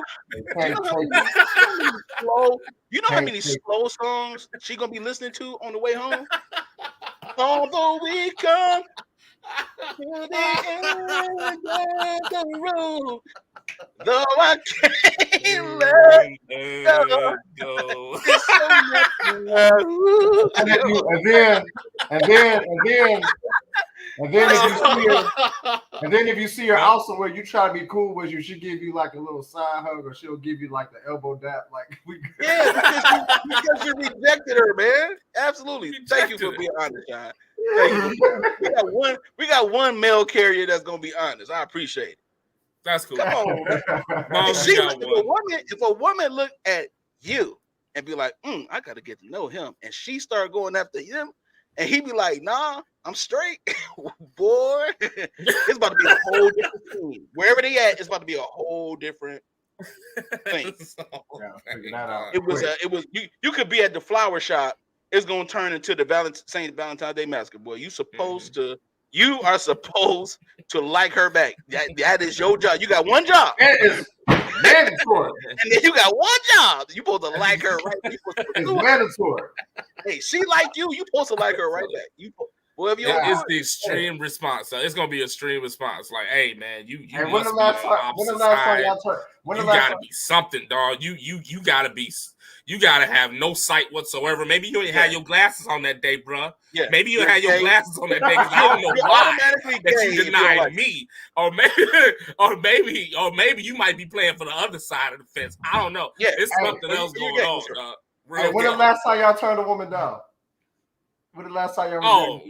Speaker 1: You know how many slow songs she gonna be listening to on the way home? Although we come to the end of the road, though I can't let go. It's so much
Speaker 2: and then if you see her out somewhere, you try to be cool with you. She give you like a little side hug, or she'll give you like the elbow dap. Like
Speaker 1: because you rejected her, man. Absolutely. Thank you for being honest, John. We got one mail carrier that's gonna be honest. I appreciate it.
Speaker 3: That's cool.
Speaker 1: Come on, man. If a woman look at you and be like, I gotta get to know him, and she start going after him, and he be like, nah, I'm straight, boy. It's about to be a whole different thing. Wherever they at, it's about to be a whole different thing. It was you could be at the flower shop. It's gonna turn into the St. Valentine's Day massacre, boy. You are supposed to like her back. That is your job. You got one job.
Speaker 2: That is mandatory.
Speaker 1: And then you got one job. You supposed to like her right back.
Speaker 2: It's mandatory.
Speaker 1: Hey, she liked you. You supposed to like her right back.
Speaker 3: It's the extreme response. So it's gonna be a extreme response. Like, hey man, you
Speaker 2: when the last time y'all turned?
Speaker 3: You gotta be something, dog. You gotta have no sight whatsoever. Maybe you ain't had your glasses on that day, bro. Yeah. Maybe you had your glasses on that day because I don't know why that you denied me. Or maybe you might be playing for the other side of the fence. I don't know. Yeah, it's something else going on, dog.
Speaker 2: When the last time y'all turned a woman down? When the last time y'all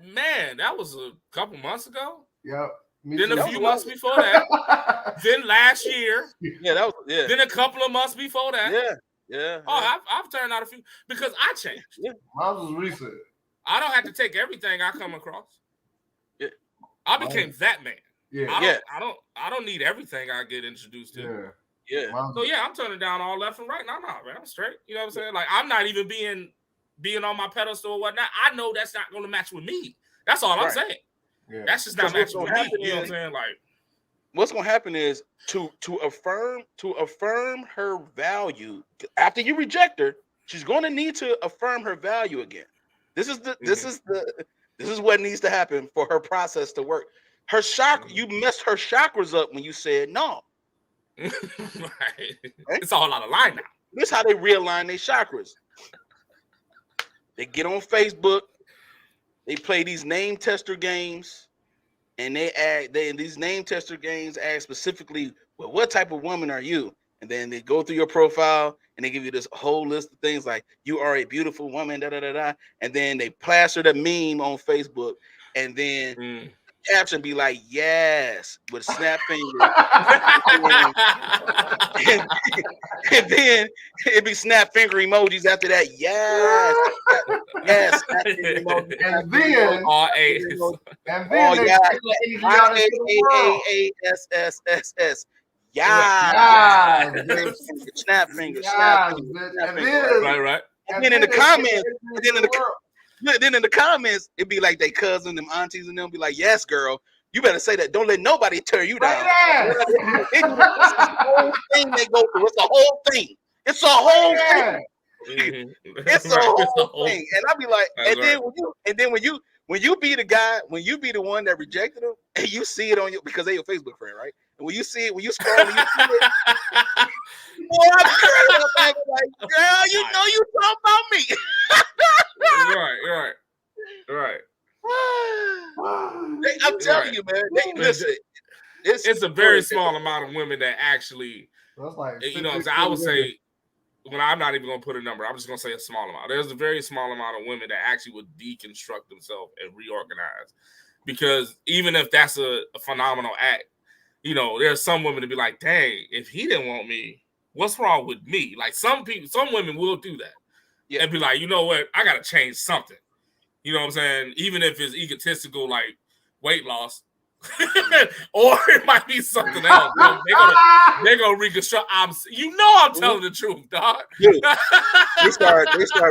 Speaker 3: man, that was a couple months ago.
Speaker 2: Yep.
Speaker 3: Then a few months before that. Then last year.
Speaker 1: Yeah,
Speaker 3: Then a couple of months before that.
Speaker 1: Yeah.
Speaker 3: Oh, I've turned out a few because I changed.
Speaker 2: Yeah. Mine was recent.
Speaker 3: I don't have to take everything I come across.
Speaker 1: Yeah.
Speaker 3: I became that man.
Speaker 2: Yeah.
Speaker 3: I don't need everything I get introduced to.
Speaker 1: Yeah.
Speaker 3: So I'm turning down all left and right. No, man, I'm straight. You know what I'm saying? Like I'm not even being on my pedestal or whatnot. I know that's not going to match with me. That's all I'm saying. Yeah. That's just not matching with me. You know what I'm saying? Like,
Speaker 1: what's going to happen is to affirm her value after you reject her, she's going to need to affirm her value again. This is what needs to happen for her process to work. Her chakra, you messed her chakras up when you said no.
Speaker 3: Right. It's all out of line now.
Speaker 1: This is how they realign their chakras. They get on Facebook, they play these name tester games, and these name tester games ask specifically, well, what type of woman are you? And then they go through your profile and they give you this whole list of things like you are a beautiful woman, and then they plaster the meme on Facebook, and then caption be like, yes, with a snap finger. and then it'd be snap finger emojis after that. Yes. Snap finger emojis.
Speaker 2: And then
Speaker 3: all A's.
Speaker 2: And then
Speaker 1: AAASSSS. Yeah. Snap finger. Snap finger.
Speaker 3: Right.
Speaker 1: And then in the comments, it'd be like they cousin, them aunties, and them be like, yes, girl, You better say that. Don't let nobody tear you down.
Speaker 2: Right there.
Speaker 1: It's the whole thing they go through. It's a whole thing. It's a whole thing. It's a whole thing. And I be like, when you be the guy, when you be the one that rejected them, and you see it on you because they your Facebook friend, right? And when you see it, when you scroll, and you see it, boy, I'm straight up like, girl, you know you talking about me.
Speaker 3: Right.
Speaker 1: I'm telling you, man. Listen,
Speaker 3: it's a very small amount of women that actually,
Speaker 2: that's like,
Speaker 3: you know, I would say, when I'm not even going to put a number, I'm just going to say a small amount. There's a very small amount of women that actually would deconstruct themselves and reorganize. Because even if that's a phenomenal act, you know, there's some women to be like, dang, if he didn't want me, what's wrong with me? Like some women will do that. Yeah. And be like, you know what? I got to change something. You know what I'm saying? Even if it's egotistical, like weight loss, or it might be something else. They're gonna reconstruct. I'm telling the truth, dog.
Speaker 1: They start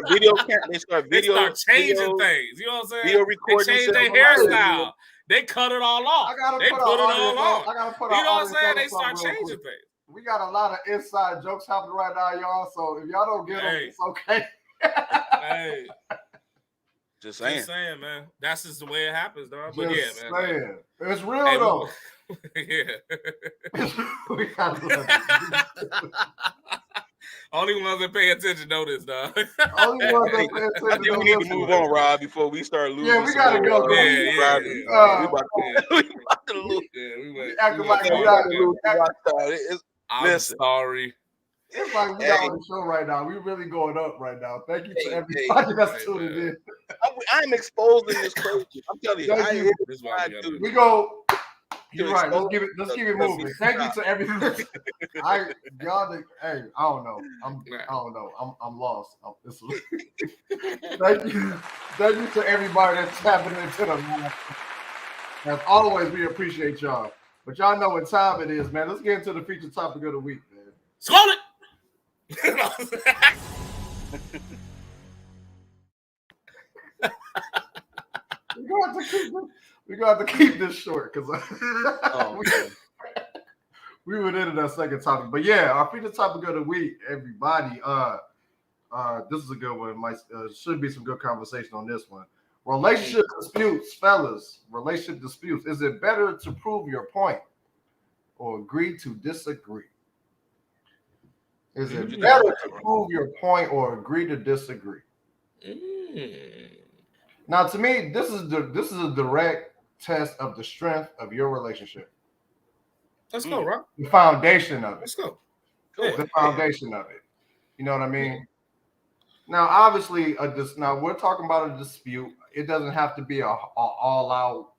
Speaker 1: video. They start
Speaker 3: changing things. You know what I'm saying?
Speaker 1: Video recording.
Speaker 3: They change their hairstyle. They cut it all off. They put it all on.
Speaker 2: I gotta put
Speaker 3: you know what I'm saying? They start changing things.
Speaker 2: We got a lot of inside jokes happening right now, y'all. So if y'all don't get them, it's okay.
Speaker 3: Hey.
Speaker 1: Just saying,
Speaker 3: man. That's just the way it happens, dog. But
Speaker 2: just
Speaker 3: yeah, man.
Speaker 2: Saying. It's real though.
Speaker 3: Only ones that pay attention know this, dog.
Speaker 2: Only ones that pay attention.
Speaker 1: I think we need to move on, Rob, before we start losing.
Speaker 2: Yeah, we gotta go.
Speaker 1: We about to lose.
Speaker 2: We acting like we gotta lose.
Speaker 3: I'm sorry.
Speaker 2: It's like we got on the show right now. We're really going up right now. Thank you to everybody that's tuning in.
Speaker 1: I'm exposing this crazy. I'm telling you.
Speaker 2: We go. You're right. Let's keep it moving. Thank you to everybody. I don't know. I'm lost. Thank you to everybody that's tapping into the. As always, we appreciate y'all. But y'all know what time it is, man. Let's get into the feature topic of the week, man.
Speaker 3: Scroll it.
Speaker 2: We're going to have to keep this short because we went into that second topic. But yeah, our feature topic of the week, everybody. This is a good one. Should be some good conversation on this one. Relationship disputes, fellas. Relationship disputes. Is it better to prove your point or agree to disagree? Is it better to prove your point or agree to disagree? Now, to me, this is a direct test of the strength of your relationship.
Speaker 3: Let's go, Rob.
Speaker 2: The foundation of it.
Speaker 3: Let's go.
Speaker 2: The foundation of it. You know what I mean? Now, obviously, now we're talking about a dispute. It doesn't have to be a all out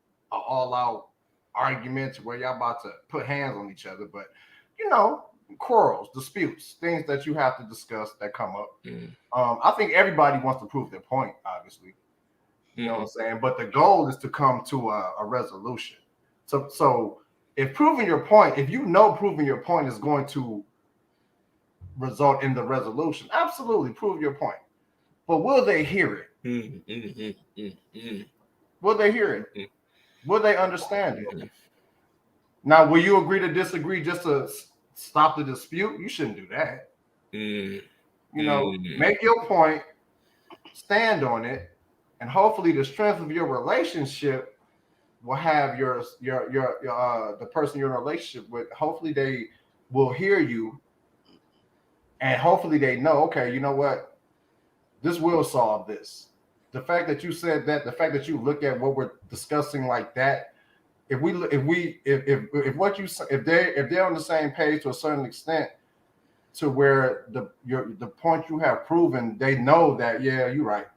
Speaker 2: argument where y'all about to put hands on each other, but quarrels, disputes, things that you have to discuss that come up. I think everybody wants to prove their point, obviously. You know what I'm saying? But the goal is to come to a resolution. So if proving your point, if you know proving your point is going to result in the resolution, absolutely prove your point. But will they hear it? Will they hear it? Will they understand it? Now, will you agree to disagree just to stop the dispute? You shouldn't do that. Make your point, stand on it, and hopefully the strength of your relationship will have the person you're in a relationship with. Hopefully they will hear you, and hopefully they know, okay, you know what, this will solve this. The fact that you said that, the fact that you look at what we're discussing like that, if they're on the same page to a certain extent, to where the point you have proven, they know that, yeah, you're right.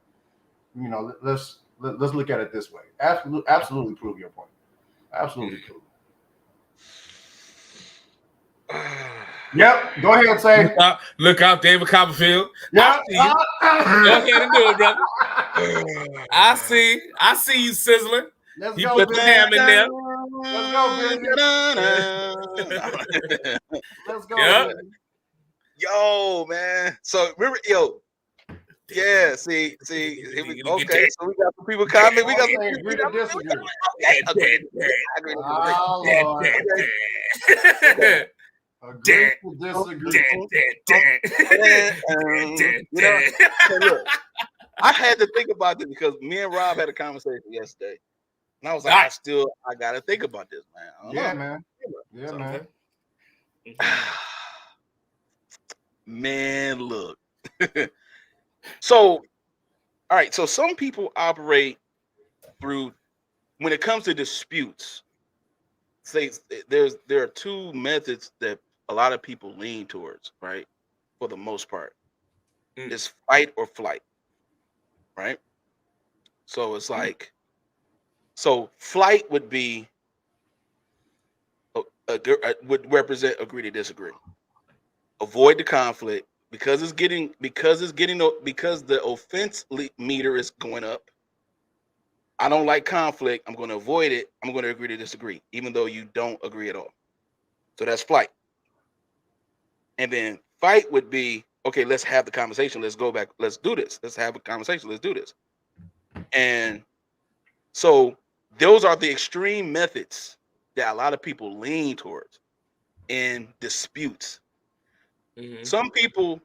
Speaker 2: Let's look at it this way. Absolutely prove your point. Absolutely prove. Yep. Go ahead and say.
Speaker 3: Look out, David Copperfield.
Speaker 2: Yeah.
Speaker 3: Go ahead and do it, brother. I see you sizzling.
Speaker 2: Let's
Speaker 3: you
Speaker 2: go,
Speaker 3: put the ham in there.
Speaker 2: Let's go.
Speaker 3: Yeah.
Speaker 1: Yo, man. So Yeah, see, okay. So we got some people comment. We got some people.
Speaker 2: Agree to disagree.
Speaker 1: Okay, agree. I agree to disagree.
Speaker 2: Oh, Lord. Agree to disagree.
Speaker 1: You know, hey, look, I had to think about this because me and Rob had a conversation yesterday, and I was like, I gotta think about this, man. I don't know.
Speaker 2: Man. Yeah, man.
Speaker 1: Man, look. So, all right. So some people operate through when it comes to disputes. Say there are two methods that a lot of people lean towards, right? For the most part, it's fight or flight, right? So it's like, so flight would be would represent agree to disagree, avoid the conflict because the offense meter is going up. I don't like conflict. I'm going to avoid it. I'm going to agree to disagree, even though you don't agree at all. So that's flight. And then fight would be, okay, let's have the conversation. Let's go back. Let's do this. Let's have a conversation. Let's do this. And so those are the extreme methods that a lot of people lean towards in disputes. Some people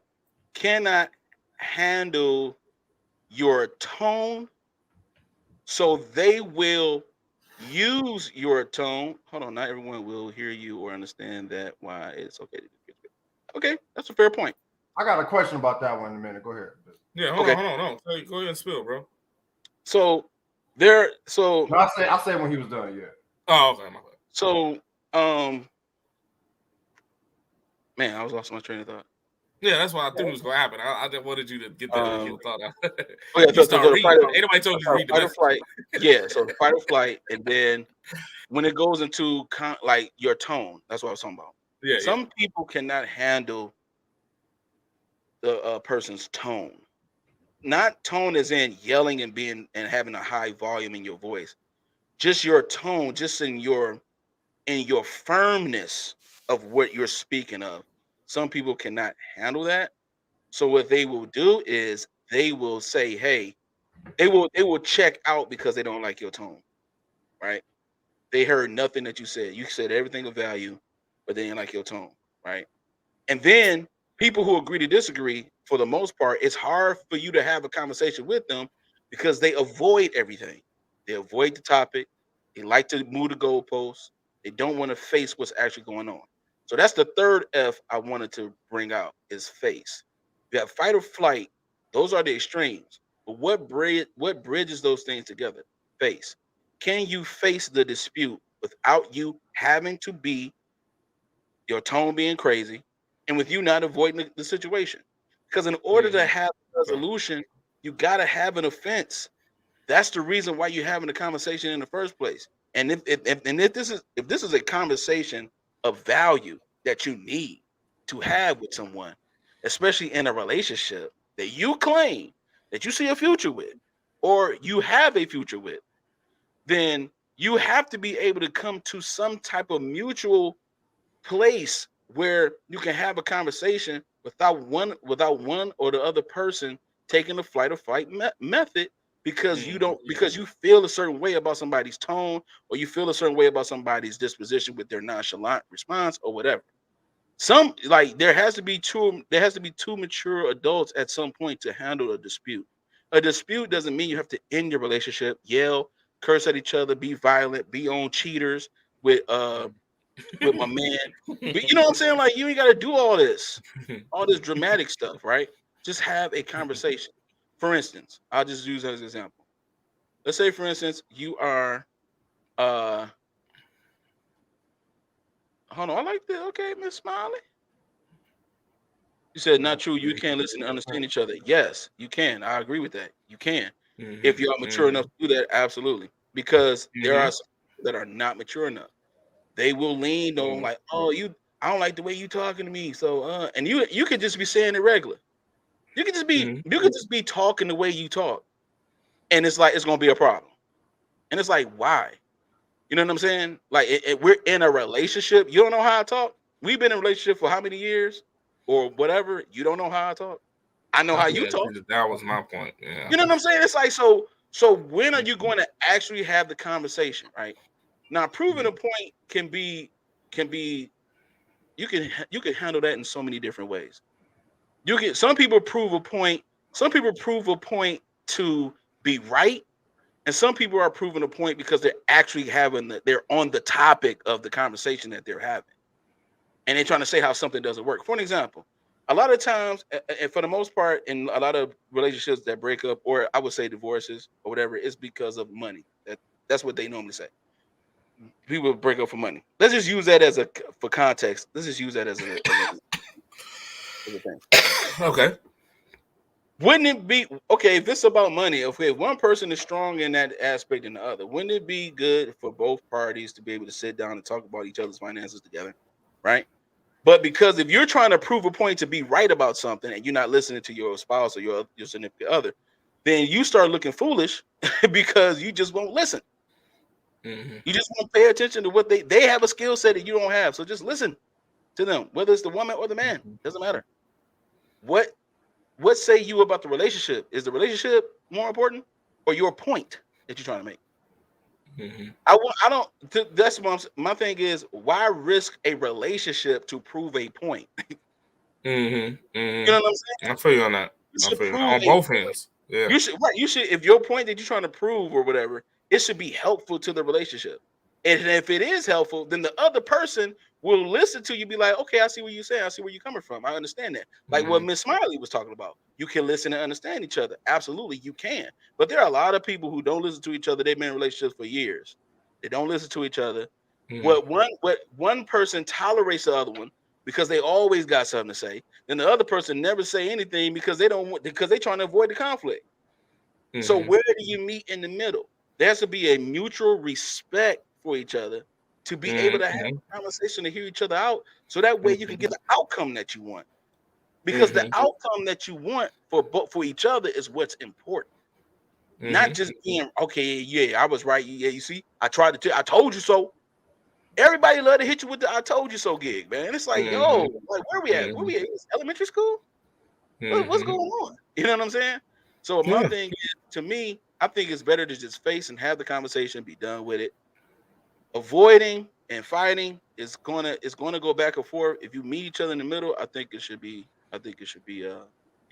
Speaker 1: cannot handle your tone, so they will use your tone. Hold on, not everyone will hear you or understand that why it's okay. Okay, that's a fair point.
Speaker 2: I got a question about that one in a minute. Go ahead.
Speaker 3: Yeah, hold on. Go ahead and spill, bro.
Speaker 2: No, I'll say when he was done. Yeah.
Speaker 3: Oh, okay. My bad.
Speaker 1: So, man, I was lost my train of thought.
Speaker 3: Yeah, that's what I thought was gonna happen. I just wanted you to get that thought out.
Speaker 1: Oh yeah,
Speaker 3: you start reading. Anybody told you to read the
Speaker 1: fight or flight. Yeah, so fight or flight, and then when it goes into like your tone, that's what I was talking about.
Speaker 3: Yeah.
Speaker 1: Some people cannot handle the person's tone. Not tone as in yelling and having a high volume in your voice. Just your tone, just in your firmness of what you're speaking of. Some people cannot handle that. So what they will do is they will say, hey, they will check out because they don't like your tone, right? They heard nothing that you said. You said everything of value, but they didn't like your tone, right? And then people who agree to disagree, for the most part, it's hard for you to have a conversation with them because they avoid everything. They avoid the topic. They like to move the goalposts. They don't want to face what's actually going on. So that's the third F I wanted to bring out is face. You have fight or flight. Those are the extremes. But what bridges those things together? Face. Can you face the dispute without you having to be your tone being crazy, and with you not avoiding the situation? Because in order to have a resolution, you got to have an offense. That's the reason why you're having a conversation in the first place. And if this is a conversation of value that you need to have with someone, especially in a relationship that you claim that you see a future with, or you have a future with, then you have to be able to come to some type of mutual place where you can have a conversation without one or the other person taking the flight or fight method because you feel a certain way about somebody's tone, or you feel a certain way about somebody's disposition with their nonchalant response or whatever. Some like there has to be two mature adults at some point to handle a dispute. A dispute doesn't mean you have to end your relationship, yell, curse at each other, be violent, be on cheaters with my man. But you know what I'm saying? Like, you ain't got to do all this dramatic stuff, right? Just have a conversation. For instance, I'll just use as an example. Let's say, for instance, you are, hold on, I like that. Okay, Miss Smiley. You said not true. You can't listen and understand each other. Yes, you can. I agree with that. You can. If you are mature enough to do that, absolutely. Because there are some that are not mature enough. They will lean on like, oh, I don't like the way you talking to me. So and you could just be saying it regular. You could just be talking the way you talk. And it's like it's gonna be a problem. And it's like, why? You know what I'm saying? Like we're in a relationship. You don't know how I talk. We've been in a relationship for how many years or whatever. You don't know how I talk. I know how you
Speaker 3: Yeah,
Speaker 1: talk.
Speaker 3: that was my point. Yeah.
Speaker 1: You know what I'm saying? It's like, so when are you going to actually have the conversation, right? Now, proving a point can be you can handle that in so many different ways. Some people prove a point, some people prove a point to be right, and some people are proving a point because they're actually they're on the topic of the conversation that they're having. And they're trying to say how something doesn't work. For an example, a lot of times, and for the most part, in a lot of relationships that break up, or I would say divorces or whatever, it's because of money. That's what they normally say. People break up for money. Let's just use that for context. Let's just use that as a thing.
Speaker 3: Okay.
Speaker 1: Wouldn't it be okay if it's about money? If one person is strong in that aspect than the other, wouldn't it be good for both parties to be able to sit down and talk about each other's finances together, right? But because if you're trying to prove a point to be right about something and you're not listening to your spouse or your significant other, then you start looking foolish because you just won't listen. You just won't pay attention to what they have a skill set that you don't have. So just listen to them, whether it's the woman or the man. Doesn't matter. What say you about the relationship? Is the relationship more important or your point that you're trying to make? I don't. That's my thing is, why risk a relationship to prove a point? You know what I'm saying?
Speaker 3: I feel you on that.
Speaker 1: You
Speaker 3: I
Speaker 1: should
Speaker 3: feel you
Speaker 1: prove
Speaker 3: on
Speaker 1: a
Speaker 3: both
Speaker 1: point.
Speaker 3: ends. Yeah.
Speaker 1: You should if your point that you're trying to prove or whatever, it should be helpful to the relationship. And if it is helpful, then the other person will listen to you, be like, okay, I see what you're saying. I see where you're coming from. I understand that. Like what Miss Smiley was talking about. You can listen and understand each other. Absolutely, you can. But there are a lot of people who don't listen to each other. They've been in relationships for years. They don't listen to each other. What one person tolerates the other one because they always got something to say. Then the other person never say anything because they don't because they're trying to avoid the conflict. So where do you meet in the middle? There has to be a mutual respect for each other to be able to have a conversation to hear each other out. So that way you can get the outcome that you want. Because the outcome that you want for each other is what's important. Not just being okay, yeah, I was right. Yeah, you see, I told you so. Everybody love to hit you with the "I told you so" gig, man. It's like, yo, like where we at? Where we at? It's elementary school? What's going on? You know what I'm saying? So my thing is, to me, I think it's better to just face and have the conversation, be done with it. Avoiding and fighting is gonna go back and forth. If you meet each other in the middle, I think it should be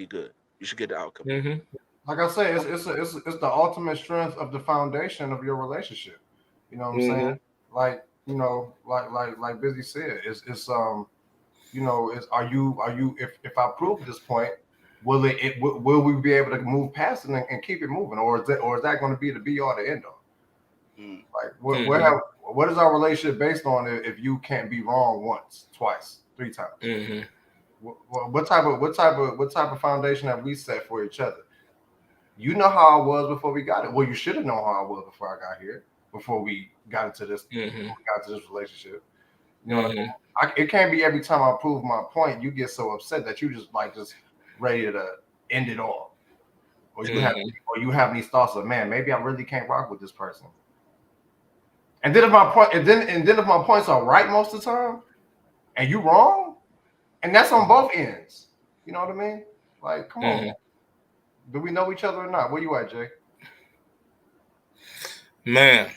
Speaker 1: good. You should get the outcome.
Speaker 2: Like I say, it's the ultimate strength of the foundation of your relationship. You know what I'm saying? Like like Busy said, is are you if I prove this point, will we be able to move past it and keep it moving, or is that going to be the be all the end all? Like what is our relationship based on if you can't be wrong once, twice, three times? What type of foundation have we set for each other? You know how I was before we got it. Well, you should have known how I was before I got here, before we got into this, relationship. You know what I mean? It can't be every time I prove my point, you get so upset that you just ready to end it all, or you have these thoughts of, man, maybe I really can't rock with this person. And then if my points are right most of the time, and you wrong, and that's on both ends. You know what I mean? Like, come on, man. Do we know each other or not? Where you at, Jay?
Speaker 3: Man,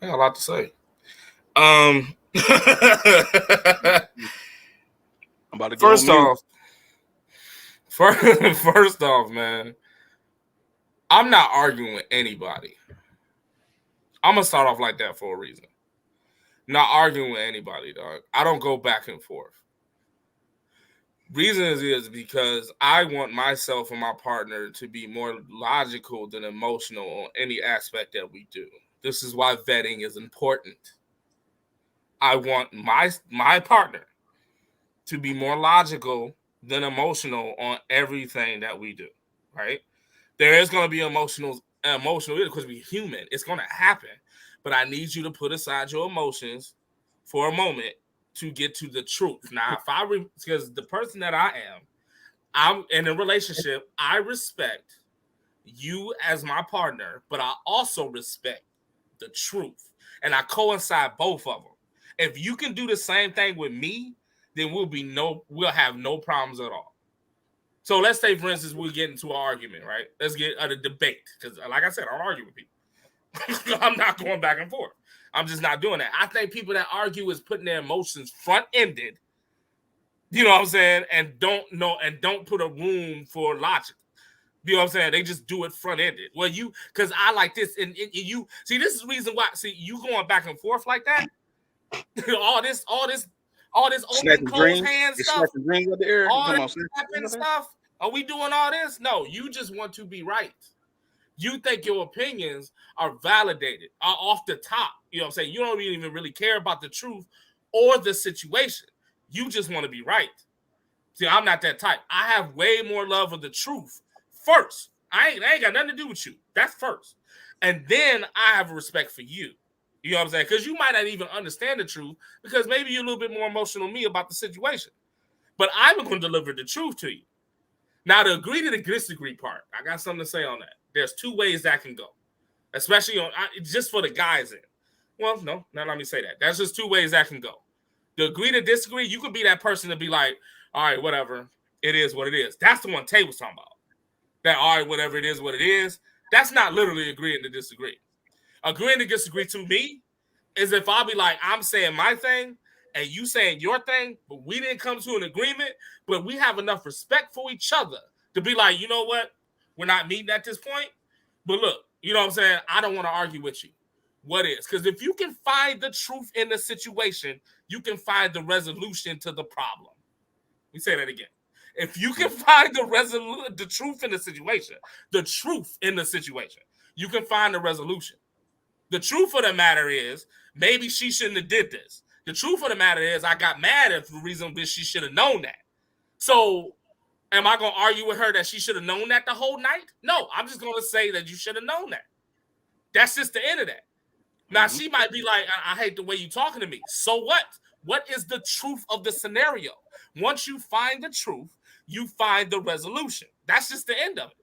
Speaker 3: I got a lot to say.
Speaker 1: I'm about to go
Speaker 3: first off, man, I'm not arguing with anybody. I'm gonna start off like that for a reason. Not arguing with anybody, dog. I don't go back and forth. Reason is because I want myself and my partner to be more logical than emotional on any aspect that we do. This is why vetting is important. I want my partner to be more logical than emotional on everything that we do, right? There is going to be emotional because we're human. It's going to happen. But I need you to put aside your emotions for a moment to get to the truth. Now, because the person that I'm in a relationship, I respect you as my partner, but I also respect the truth. And I coincide both of them. If you can do the same thing with me, then we'll have no problems at all. So let's say, for instance, we get into an argument, right? Let's get a debate. Because like I said, I don't argue with people. I'm not going back and forth. I'm just not doing that. I think people that argue is putting their emotions front-ended, you know what I'm saying, and don't put a room for logic. You know what I'm saying? They just do it front-ended. Well, because I like this, and you see, this is the reason why. See, you going back and forth like that, all this open close hand stuff, all that stuff. Are we doing all this? No, you just want to be right. You think your opinions are validated, are off the top. You know what I'm saying? You don't even really care about the truth or the situation. You just want to be right. See, I'm not that type. I have way more love of the truth first. I ain't got nothing to do with you. That's first. And then I have respect for you. You know what I'm saying? Because you might not even understand the truth because maybe you're a little bit more emotional than me about the situation. But I'm going to deliver the truth to you. Now, the agree to the disagree part, I got something to say on that. There's two ways that can go, especially just for the guys in. Well, no, not let me say that. That's just two ways that can go. The agree to disagree, you could be that person to be like, all right, whatever, it is what it is. That's the one Tay was talking about. That, all right, whatever it is what it is. That's not literally agreeing to disagree. Agreeing to disagree to me is if I'll be like, I'm saying my thing and you saying your thing, but we didn't come to an agreement, but we have enough respect for each other to be like, you know what? We're not meeting at this point. But look, you know what I'm saying? I don't want to argue with you. What is? Because if you can find the truth in the situation, you can find the resolution to the problem. Let me say that again. If you can find the truth in the situation, you can find the resolution. The truth of the matter is, maybe she shouldn't have did this. The truth of the matter is, I got mad at the reason that she should have known that. So, am I going to argue with her that she should have known that the whole night? No, I'm just going to say that you should have known that. That's just the end of that. Now, she might be like, I hate the way you're talking to me. So what? What is the truth of the scenario? Once you find the truth, you find the resolution. That's just the end of it.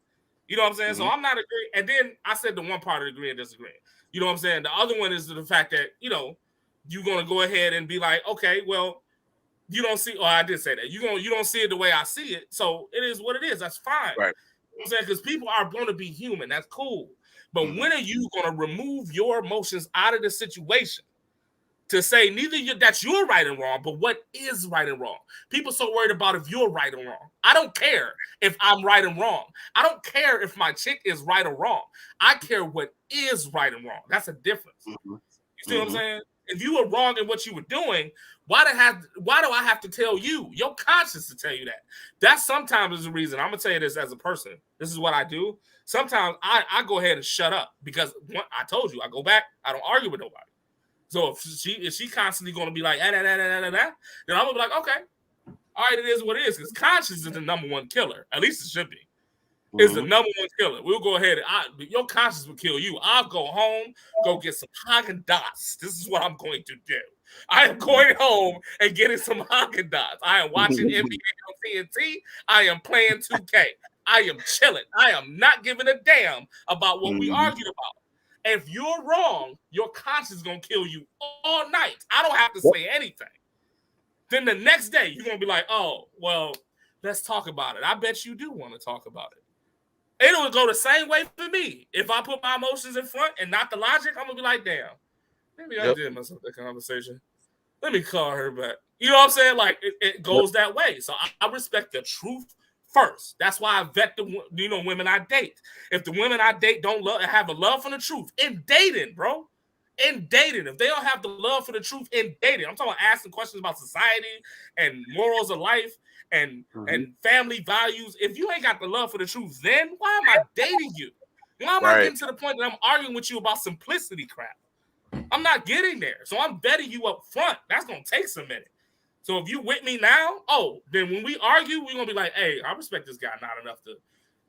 Speaker 3: You know what I'm saying? So I'm not agreeing. And then I said the one part of agree and disagree. You know what I'm saying? The other one is the fact that, you're going to go ahead and be like, okay, well, you don't see, I did say that. You don't see it the way I see it. So it is what it is. That's fine. Right. You know what I'm saying? Because people are going to be human. That's cool. But when are you going to remove your emotions out of the situation to say that you're right and wrong, but what is right and wrong? People so worried about if you're right and wrong. I don't care if I'm right and wrong. I don't care if my chick is right or wrong. I care what is right and wrong. That's a difference. You see what I'm saying? If you were wrong in what you were doing, why do I have to tell you? Your conscience to tell you that. That sometimes is the reason. I'm going to tell you this as a person. This is what I do. Sometimes I go ahead and shut up because I told you, I go back, I don't argue with nobody. So if she constantly going to be like, then I'm going to be like, okay, all right, it is what it is. Because conscience is the number one killer. At least it should be. It's the number one killer. We'll go ahead and your conscience will kill you. I'll go home, go get some Haagen-Dazs. This is what I'm going to do. I am going home and getting some Haagen-Dazs. I am watching NBA on TNT. I am playing 2K. I am chilling. I am not giving a damn about what we argued about. If you're wrong, your conscience is going to kill you all night. I don't have to say anything. Then the next day, you're going to be like, oh, well, let's talk about it. I bet you do want to talk about it. It'll go the same way for me. If I put my emotions in front and not the logic, I'm going to be like, damn, maybe I did myself that conversation. Let me call her back. You know what I'm saying? Like, it goes that way. So I respect the truth first. That's why I vet the women I date. If the women I date don't have a love for the truth in dating, bro. In dating, if they don't have the love for the truth in dating, I'm talking about asking questions about society and morals of life and family values. If you ain't got the love for the truth, then why am I dating you? Why am I getting to the point that I'm arguing with you about simplicity crap? I'm not getting there. So I'm betting you up front. That's going to take some minute. So if you with me now, then when we argue, we're going to be like, hey, I respect this guy not enough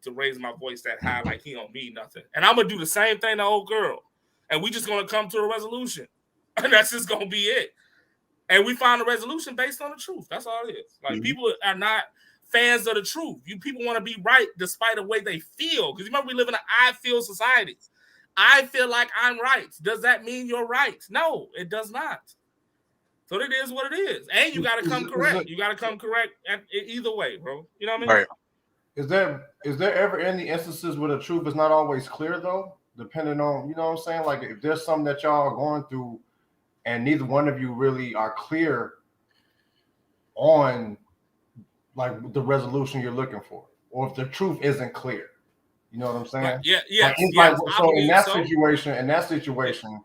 Speaker 3: to raise my voice that high like he don't mean nothing. And I'm going to do the same thing to old girl. And we just going to come to a resolution. And that's just going to be it. And we find a resolution based on the truth. That's all it is. Like, people are not fans of the truth. People want to be right despite the way they feel. Because remember, we live in an I feel society. I feel like I'm right. Does that mean you're right? No, it does not. So it is what it is. And you got to come correct. You got to come correct either way, bro. You know what I mean?
Speaker 1: Right.
Speaker 2: Is there ever any instances where the truth is not always clear though? Depending on, you know what I'm saying? Like if there's something that y'all are going through and neither one of you really are clear on like the resolution you're looking for, or if the truth isn't clear. You know what I'm saying?
Speaker 3: Yeah,
Speaker 2: Like,
Speaker 3: yes.
Speaker 2: so in that situation,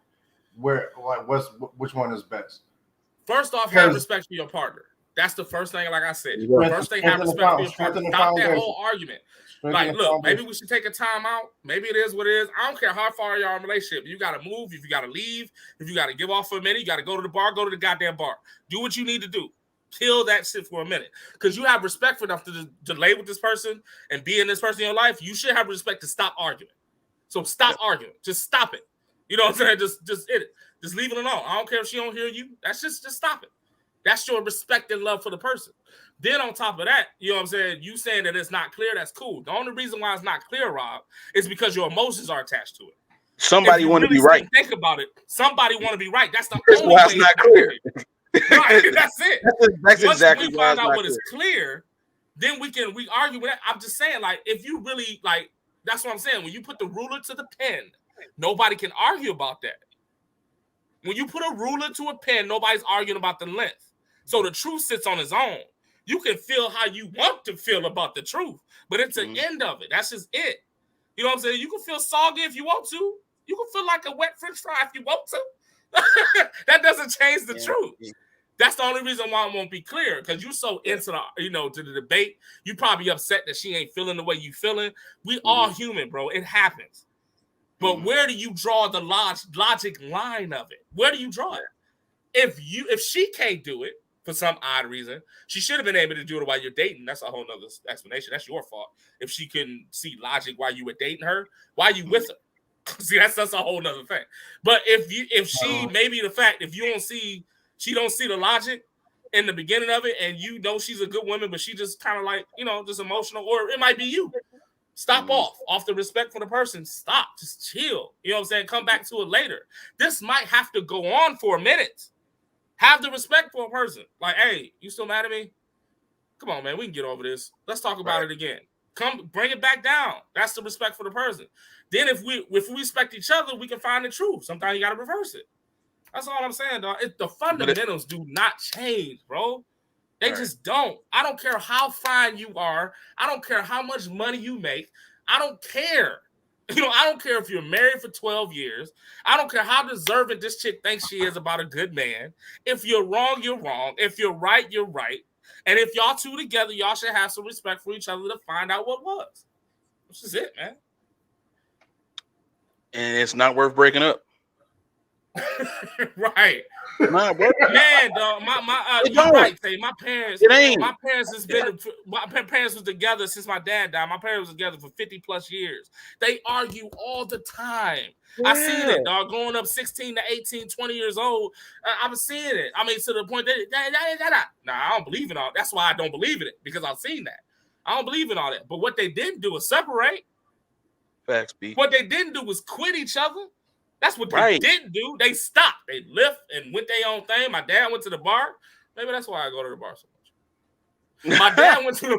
Speaker 2: where like which one is best?
Speaker 3: First off, have respect for your partner. That's the first thing. Like I said, first thing, have respect for your partner. Stop that whole argument. Like, look, maybe we should take a time out. Maybe it is what it is. I don't care how far y'all in a relationship. You got to move. If you got to leave, if you got to give off for a minute, you got to go to the bar. Go to the goddamn bar. Do what you need to do. Kill that shit for a minute, because you have respect for enough to delay with this person and be in this person in your life. You should have respect to stop arguing. So stop arguing. Just stop it. You know what I'm saying? Just hit it. Just leave it alone. I don't care if she don't hear you. That's just stop it. That's your respect and love for the person. Then on top of that, you know what I'm saying? You saying that it's not clear, that's cool. The only reason why it's not clear, Rob, is because your emotions are attached to it.
Speaker 1: Somebody want to be right.
Speaker 3: Think about it. Somebody want to be right. That's the
Speaker 1: only
Speaker 3: way
Speaker 1: it's not clear.
Speaker 3: Right, that's it.
Speaker 1: That's exactly
Speaker 3: why we find out what is clear, then we argue with that. I'm just saying, like, if you really like, that's what I'm saying. When you put the ruler to the pen, nobody can argue about that. When you put a ruler to a pen, nobody's arguing about the length. So the truth sits on its own. You can feel how you want to feel about the truth, but it's the end of it. That's just it. You know what I'm saying? You can feel soggy if you want to. You can feel like a wet French fry if you want to. That doesn't change the truth. That's the only reason why it won't be clear, because you're so into the, to the debate. You probably upset that she ain't feeling the way you feeling. We all human, bro. It happens. But where do you draw the logic line of it? Where do you draw it? If she can't do it for some odd reason, she should have been able to do it while you're dating. That's a whole nother explanation. That's your fault. If she can see logic while you were dating her, why are you with her? See, that's a whole nother thing. But if she maybe the fact if you don't see she don't see the logic in the beginning of it, and you know she's a good woman, but she just kind of like, just emotional, or it might be you. Stop off the respect for the person. Stop. Just chill. You know what I'm saying? Come back to it later. This might have to go on for a minute. Have the respect for a person. Like, hey, you still mad at me? Come on, man. We can get over this. Let's talk about it again. Come bring it back down. That's the respect for the person. Then if we respect each other, we can find the truth. Sometimes you got to reverse it. That's all I'm saying, dog. The fundamentals do not change, bro. They just don't. I don't care how fine you are. I don't care how much money you make. I don't care. I don't care if you're married for 12 years. I don't care how deserving this chick thinks she is about a good man. If you're wrong, you're wrong. If you're right, you're right. And if y'all two together, y'all should have some respect for each other to find out what was. This is it, man.
Speaker 1: And it's not worth breaking up.
Speaker 3: Right.
Speaker 1: Not worth it.
Speaker 3: Man, dog, you're right, Tay. My parents was together since my dad died. My parents was together for 50 plus years. They argue all the time. I seen it, dog. Growing up 16 to 18, 20 years old, I was seeing it. I mean, to the point that I don't believe in all. That's why I don't believe in it, because I've seen that. I don't believe in all that. But what they didn't do was separate.
Speaker 1: Facts, B.
Speaker 3: What they didn't do was quit each other. That's what they didn't do. They stopped. They left and went their own thing. My dad went to the bar. Maybe that's why I go to the bar so much. My dad went to the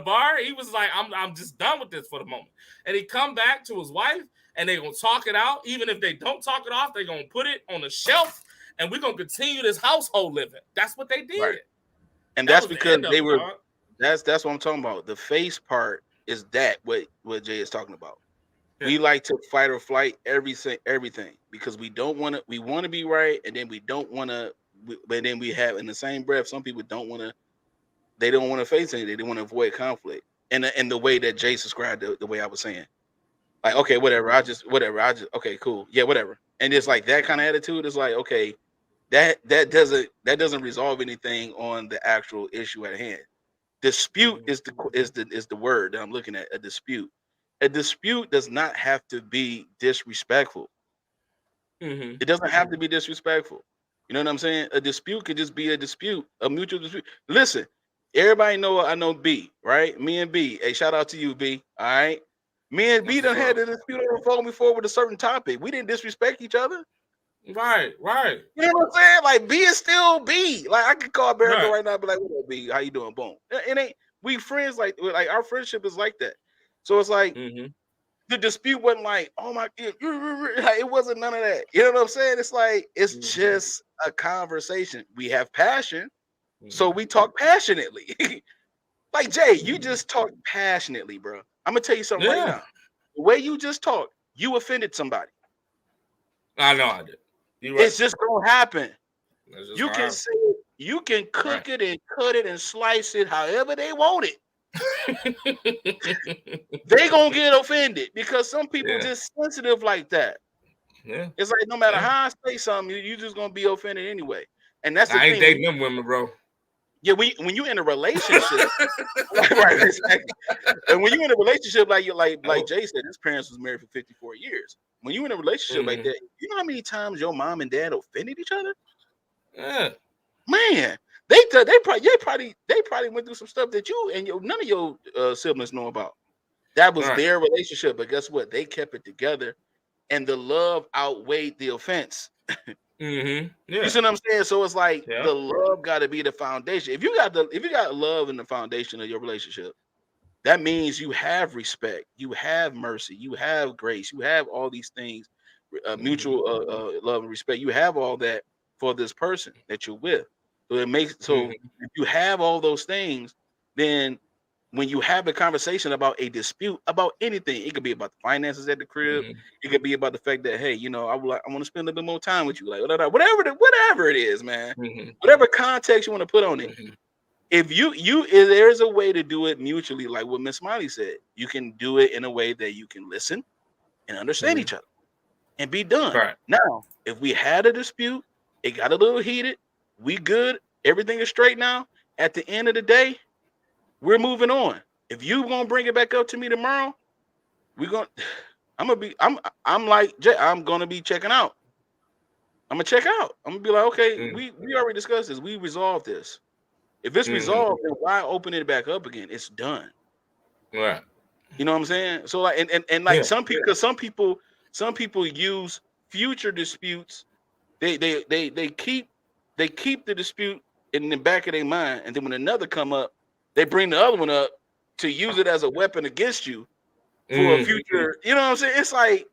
Speaker 3: bar. He was like, I'm just done with this for the moment. And he come back to his wife, and they're going to talk it out. Even if they don't talk it off, they're going to put it on the shelf, and we're going to continue this household living. That's what they did.
Speaker 1: Right. And that's because they were, that's what I'm talking about. The face part is what Jay is talking about. Yeah. We like to fight or flight everything because we want to be right, and then we don't want to. But then we have in the same breath, some people don't want to face anything. They want to avoid conflict. And the way that Jay described the way I was saying, like, okay, whatever. Okay, cool, yeah, whatever. And it's like that kind of attitude is like, okay, that doesn't resolve anything on the actual issue at hand. Dispute is the word that I'm looking at. A dispute. A dispute does not have to be disrespectful. It doesn't have to be disrespectful. You know what I'm saying? A dispute could just be a dispute, a mutual dispute. Listen, everybody know I know B, right? Me and B. Hey, shout out to you, B. All right. Me and B done had a dispute on the phone before with a certain topic. We didn't disrespect each other.
Speaker 3: Right.
Speaker 1: You know what I'm saying? Like, B is still B. Like, I could call America right now and be like, what up, B? How you doing? Boom. It ain't, we friends like our friendship is like that. So it's like the dispute wasn't like, oh my, it wasn't none of that. You know what I'm saying? It's like it's just a conversation. We have passion, so we talk passionately. Like Jay, you just talk passionately, bro. I'm gonna tell you something right now. The way you just talked, you offended somebody.
Speaker 3: I know I did. Right.
Speaker 1: It's just gonna happen. You can say it, you can cook it and cut it and slice it however they want it. They gonna get offended because some people just sensitive like that.
Speaker 3: Yeah,
Speaker 1: it's like no matter how I say something, you just gonna be offended anyway. And that's the
Speaker 3: I
Speaker 1: thing.
Speaker 3: ain't dating them women, bro.
Speaker 1: Yeah, when you in a relationship, right? And when you in a relationship, like Jay said, his parents was married for 54 years. When you in a relationship like that, you know how many times your mom and dad offended each other?
Speaker 3: Yeah,
Speaker 1: man, they probably went through some stuff that you and none of your siblings know about. That was their relationship, but guess what? They kept it together, and the love outweighed the offense.
Speaker 3: Yeah.
Speaker 1: You see what I'm saying? So it's like the love got to be the foundation. If you got love in the foundation of your relationship, that means you have respect, you have mercy, you have grace, you have all these things, mutual love and respect. You have all that for this person that you're with. So it makes if you have all those things, then when you have a conversation about a dispute about anything, it could be about the finances at the crib. It could be about the fact that, hey, I want to spend a little bit more time with you, like whatever it is, man. Whatever context you want to put on it. If there's a way to do it mutually, like what Miss Smiley said, you can do it in a way that you can listen and understand each other and be done.
Speaker 3: Right.
Speaker 1: Now, if we had a dispute, it got a little heated, we good, everything is straight now. At the end of the day, we're moving on. If you gonna bring it back up to me tomorrow, I'm like Jay, I'm gonna be checking out. I'm gonna check out. I'm gonna be like, okay, we already discussed this. We resolved this. If it's resolved, then why open it back up again? It's done.
Speaker 3: Right.
Speaker 1: You know what I'm saying? So like, and like some people use future disputes. They keep the dispute in the back of their mind, and then when another come up, they bring the other one up to use it as a weapon against you for a future. You know what I'm saying? It's like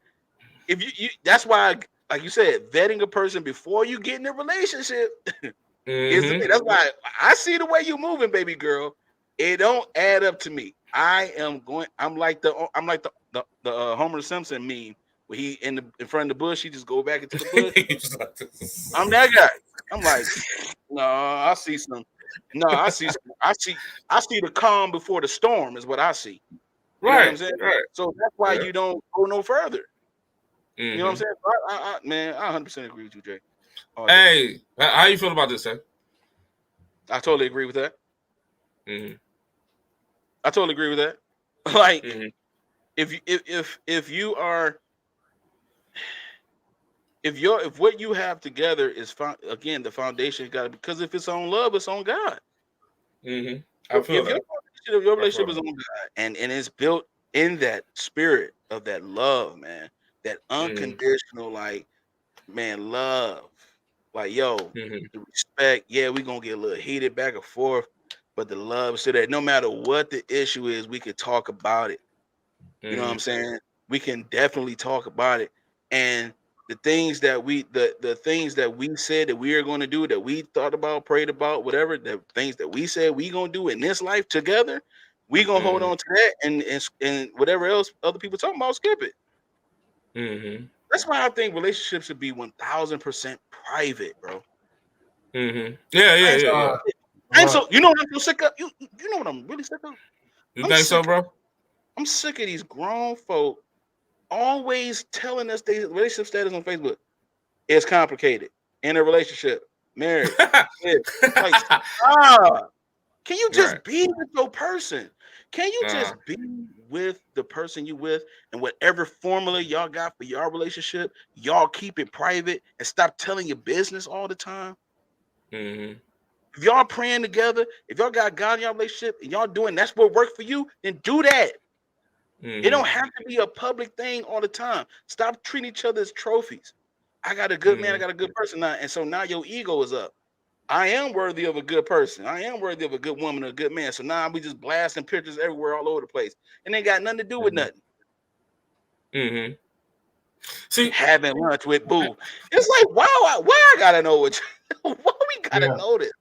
Speaker 1: if you that's why, like you said, vetting a person before you get in a relationship is the thing. That's why I see the way you moving, baby girl. It don't add up to me. I'm like the Homer Simpson meme where he in front of the bush, he just go back into the bush. I'm that guy. I'm like, no, I see the calm before the storm is what I see. You know what I'm saying?
Speaker 3: Right.
Speaker 1: So that's why you don't go no further. You know what I'm saying? I 100% agree with you, Jay.
Speaker 3: Hey, how you feel about this, Sam?
Speaker 1: I totally agree with that. I totally agree with that. Like, if what you have together is again the foundation got to, because if it's on love, it's on God.
Speaker 3: I feel that.
Speaker 1: If your relationship is on God and it's built in that spirit of that love, man, that unconditional, like, man, love, like, yo, the respect. Yeah, we're gonna get a little heated back and forth, but the love, so that no matter what the issue is, we could talk about it. You know what I'm saying? We can definitely talk about it. And the things that the things that we said that we are going to do, that we thought about, prayed about, whatever, the things that we said we gonna do in this life together, we gonna hold on to that, and whatever else other people talking about, skip it. That's why I think relationships should be 1000% private, bro.
Speaker 3: Yeah.
Speaker 1: And so you know what I'm so sick of? You know what I'm really sick of?
Speaker 3: You think so, bro?
Speaker 1: I'm sick of these grown folk always telling us their relationship status on Facebook. It's complicated. In a relationship, marriage. Like, can you just be with your person? Can you just be with the person you with, and whatever formula y'all got for your relationship, y'all keep it private and stop telling your business all the time? If y'all praying together, if y'all got God in your relationship and y'all doing that's what worked for you, then do that. It don't have to be a public thing all the time. Stop treating each other as trophies. I got a good man, I got a good person now, and so now your ego is up. I am worthy of a good person. I am worthy of a good woman, a good man. So now we just blasting pictures everywhere, all over the place, and they got nothing to do with nothing.
Speaker 3: Mm-hmm. See,
Speaker 1: having lunch with Boo. It's like, why I gotta know what? Why we gotta know this?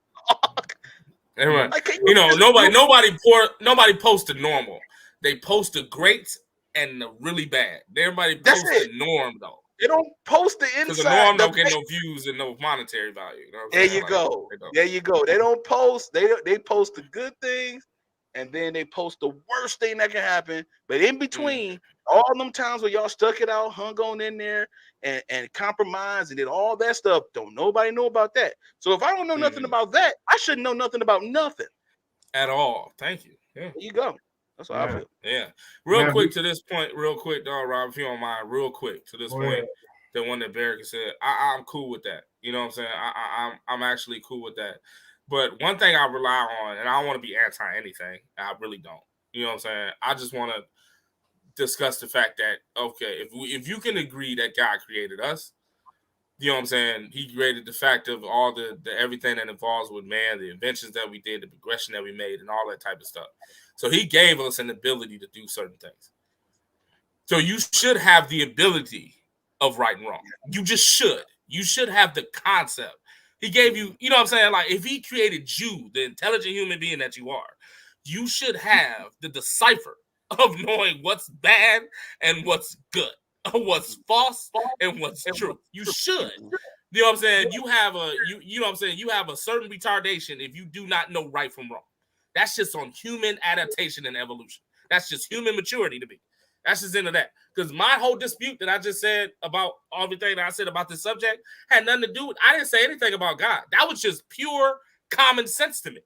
Speaker 3: Right.
Speaker 1: Like,
Speaker 3: You know, nobody posted normal. They posted great and the really bad. Everybody
Speaker 1: that's
Speaker 3: posted
Speaker 1: it.
Speaker 3: norm though.
Speaker 1: They don't post the
Speaker 3: Because the
Speaker 1: inside.
Speaker 3: norm don't get no views and no monetary value. You know what I'm
Speaker 1: There
Speaker 3: saying?
Speaker 1: you
Speaker 3: Like,
Speaker 1: go.
Speaker 3: they don't.
Speaker 1: There you go. They don't post. They post the good things, and then they post the worst thing that can happen. But in between, all them times where y'all stuck it out, hung on in there, and compromised and did all that stuff, don't nobody know about that. So if I don't know nothing about that, I shouldn't know nothing about nothing
Speaker 3: At all. Thank you. Yeah.
Speaker 1: There you go. That's how I feel.
Speaker 3: Yeah. Real quick to this point, Rob, if you don't mind, real quick to this point, the one that Barrick said, I'm cool with that. You know what I'm saying? I'm actually cool with that. But one thing I rely on, and I don't want to be anti anything. I really don't. You know what I'm saying? I just want to discuss the fact that, okay, if you can agree that God created us, you know what I'm saying? He created the fact of all the everything that involves with man, the inventions that we did, the progression that we made, and all that type of stuff. So he gave us an ability to do certain things. So you should have the ability of right and wrong. You just should. You should have the concept. He gave you, you know what I'm saying? Like if he created you, the intelligent human being that you are, you should have the decipher of knowing what's bad and what's good, what's false and what's true. You should. You know what I'm saying? You have you know what I'm saying? You have a certain retardation if you do not know right from wrong. That's just on human adaptation and evolution. That's just human maturity to me. That's just into that. Because my whole dispute that I just said about everything that I said about this subject had nothing to do with, I didn't say anything about God. That was just pure common sense to me.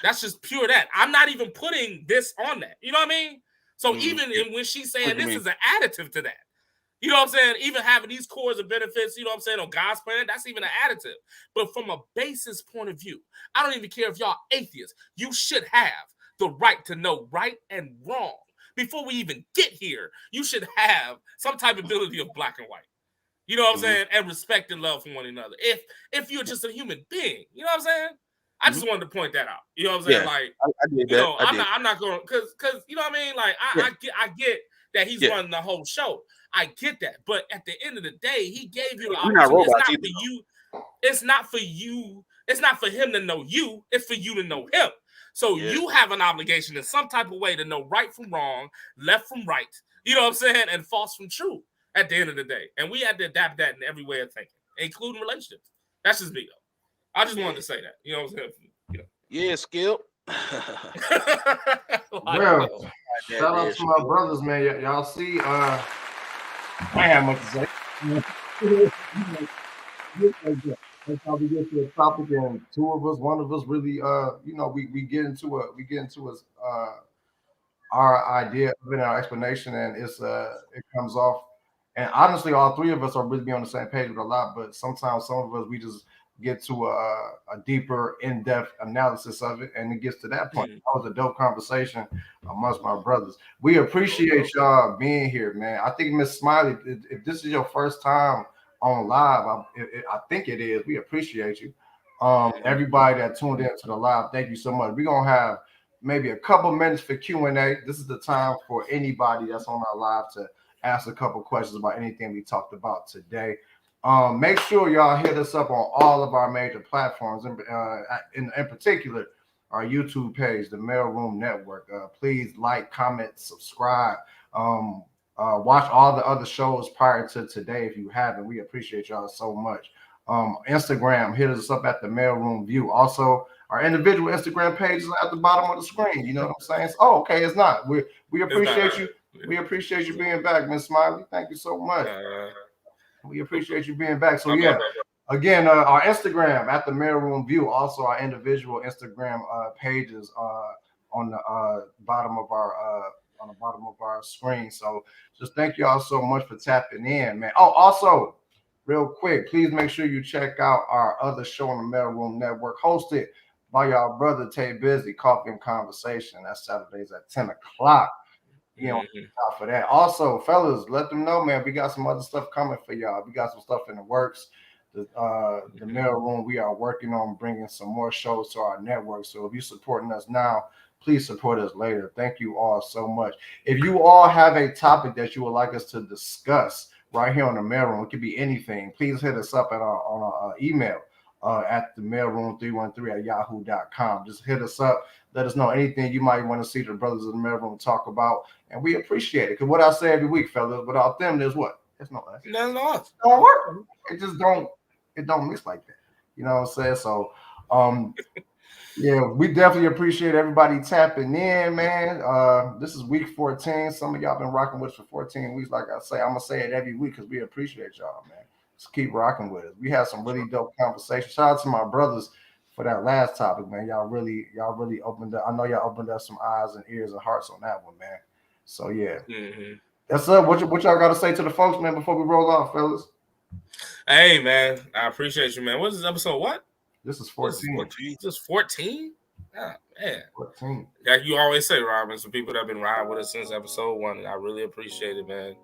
Speaker 3: That's just pure that. I'm not even putting this on that. You know what I mean? So even when she's saying this is an additive to that, you know what I'm saying? Even having these cores of benefits, you know what I'm saying, on God's planet, that's even an additive. But from a basis point of view, I don't even care if y'all atheists, you should have the right to know right and wrong. Before we even get here, you should have some type of ability of black and white. You know what I'm saying? And respect and love for one another. If you're just a human being, you know what I'm saying? I just wanted to point that out. You know what I'm saying?
Speaker 1: Yeah,
Speaker 3: Like,
Speaker 1: I did
Speaker 3: you
Speaker 1: that.
Speaker 3: know, I'm not going because you know what I mean? Like, I get that he's running the whole show. I get that. But at the end of the day, he gave you the opportunity. It's not for you. It's not for you. It's not for him to know you. It's for you to know him. So you have an obligation in some type of way to know right from wrong, left from right, you know what I'm saying, and false from true at the end of the day. And we had to adapt that in every way of thinking, including relationships. That's just me, though. I just wanted to say that. You know what I'm saying? You know.
Speaker 1: Yeah, Skip.
Speaker 2: Well, shout out to my brothers, man. Y'all see, I have much to say. That's how we get to a topic, and one of us really, you know, we get into our idea of it, our explanation, and it comes off. And honestly, all three of us are really on the same page with a lot, but sometimes some of us we just get to a deeper, in-depth analysis of it, and it gets to that point. That was a dope conversation amongst my brothers. We appreciate y'all being here, man. I think Miss Smiley, if this is your first time on live, I think it is. We appreciate you. Everybody that tuned in to the live, thank you so much. We're gonna have maybe a couple minutes for Q&A. This is the time for anybody that's on our live to ask a couple questions about anything we talked about today. Make sure y'all hit us up on all of our major platforms, in particular, our YouTube page, the MALEROOM Network. Please like, comment, subscribe. Watch all the other shows prior to today if you haven't. We appreciate y'all so much. Instagram, hit us up at the MALEROOM View. Also, our individual Instagram pages at the bottom of the screen. You know what I'm saying? Oh, okay, it's not. We appreciate you. We appreciate you being back, Miss Smiley. Thank you so much. We appreciate you being back. So yeah, again, our Instagram at the MALEROOM View. Also, our individual Instagram pages on the bottom of our screen. So just thank you all so much for tapping in, man. Oh, also, real quick, please make sure you check out our other show on the MALEROOM Network, hosted by y'all brother Tay Busy, Coffee and Conversation. That's Saturdays at 10 o'clock. You know, for that. Also, fellas, let them know, man. We got some other stuff coming for y'all. We got some stuff in the works. the mail room. We are working on bringing some more shows to our network. So if you're supporting us now, please support us later. Thank you all so much. If you all have a topic that you would like us to discuss right here on the mail room, it could be anything. Please hit us up on our email at the mailroom313@yahoo.com. Just hit us up. Let us know anything you might want to see the brothers in the mail room talk about, and we appreciate it. Because what I say every week, fellas, without them, there's what? It's no us.
Speaker 3: That's not us.
Speaker 2: It don't work. It just don't. It don't mix like that. You know what I'm saying? So, yeah, we definitely appreciate everybody tapping in, man. This is week 14. Some of y'all been rocking with us for 14 weeks. Like I say, I'm gonna say it every week because we appreciate y'all, man. Just keep rocking with us. We had some really dope conversations. Shout out to my brothers for that last topic, man. Y'all really opened up. I know y'all opened up some eyes and ears and hearts on that one, man. So yeah, that's up. What y'all got to say to the folks, man, before we roll off, fellas?
Speaker 3: Hey, man, I appreciate you, man. What is this episode? What?
Speaker 2: This is 14.
Speaker 3: This is 14? Oh, man.
Speaker 2: 14.
Speaker 3: Like you always say, Robin, some people that have been riding with us since episode 1, and I really appreciate it, man.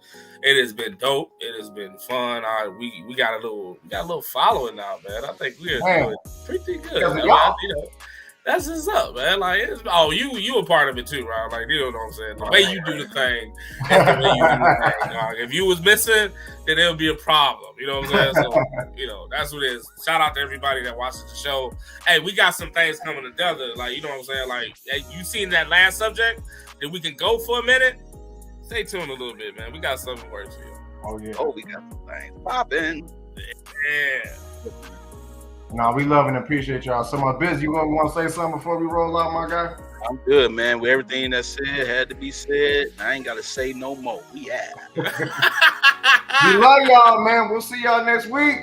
Speaker 3: It has been dope. It has been fun. We got a little following now, man. I think we're doing pretty good. Man. That's what's up, man. Like, you a part of it too, Rob. Like, you know what I'm saying? The way you do the thing, is the way you do the thing, dog. If you was missing, then it would be a problem. You know what I'm saying? So, that's what it is. Shout out to everybody that watches the show. Hey, we got some things coming together. Like, you know what I'm saying? Like, hey, you seen that last subject that we can go for a minute? Stay tuned a little bit, man. We got something to work for you.
Speaker 2: Oh yeah.
Speaker 1: Oh, we got some things popping.
Speaker 3: Yeah.
Speaker 2: No, we love and appreciate y'all. So my biz, you want to say something before we roll out, my guy?
Speaker 1: I'm good, man. With everything that's said had to be said. I ain't gotta say no more. We have.
Speaker 2: We love y'all, man. We'll see y'all next week.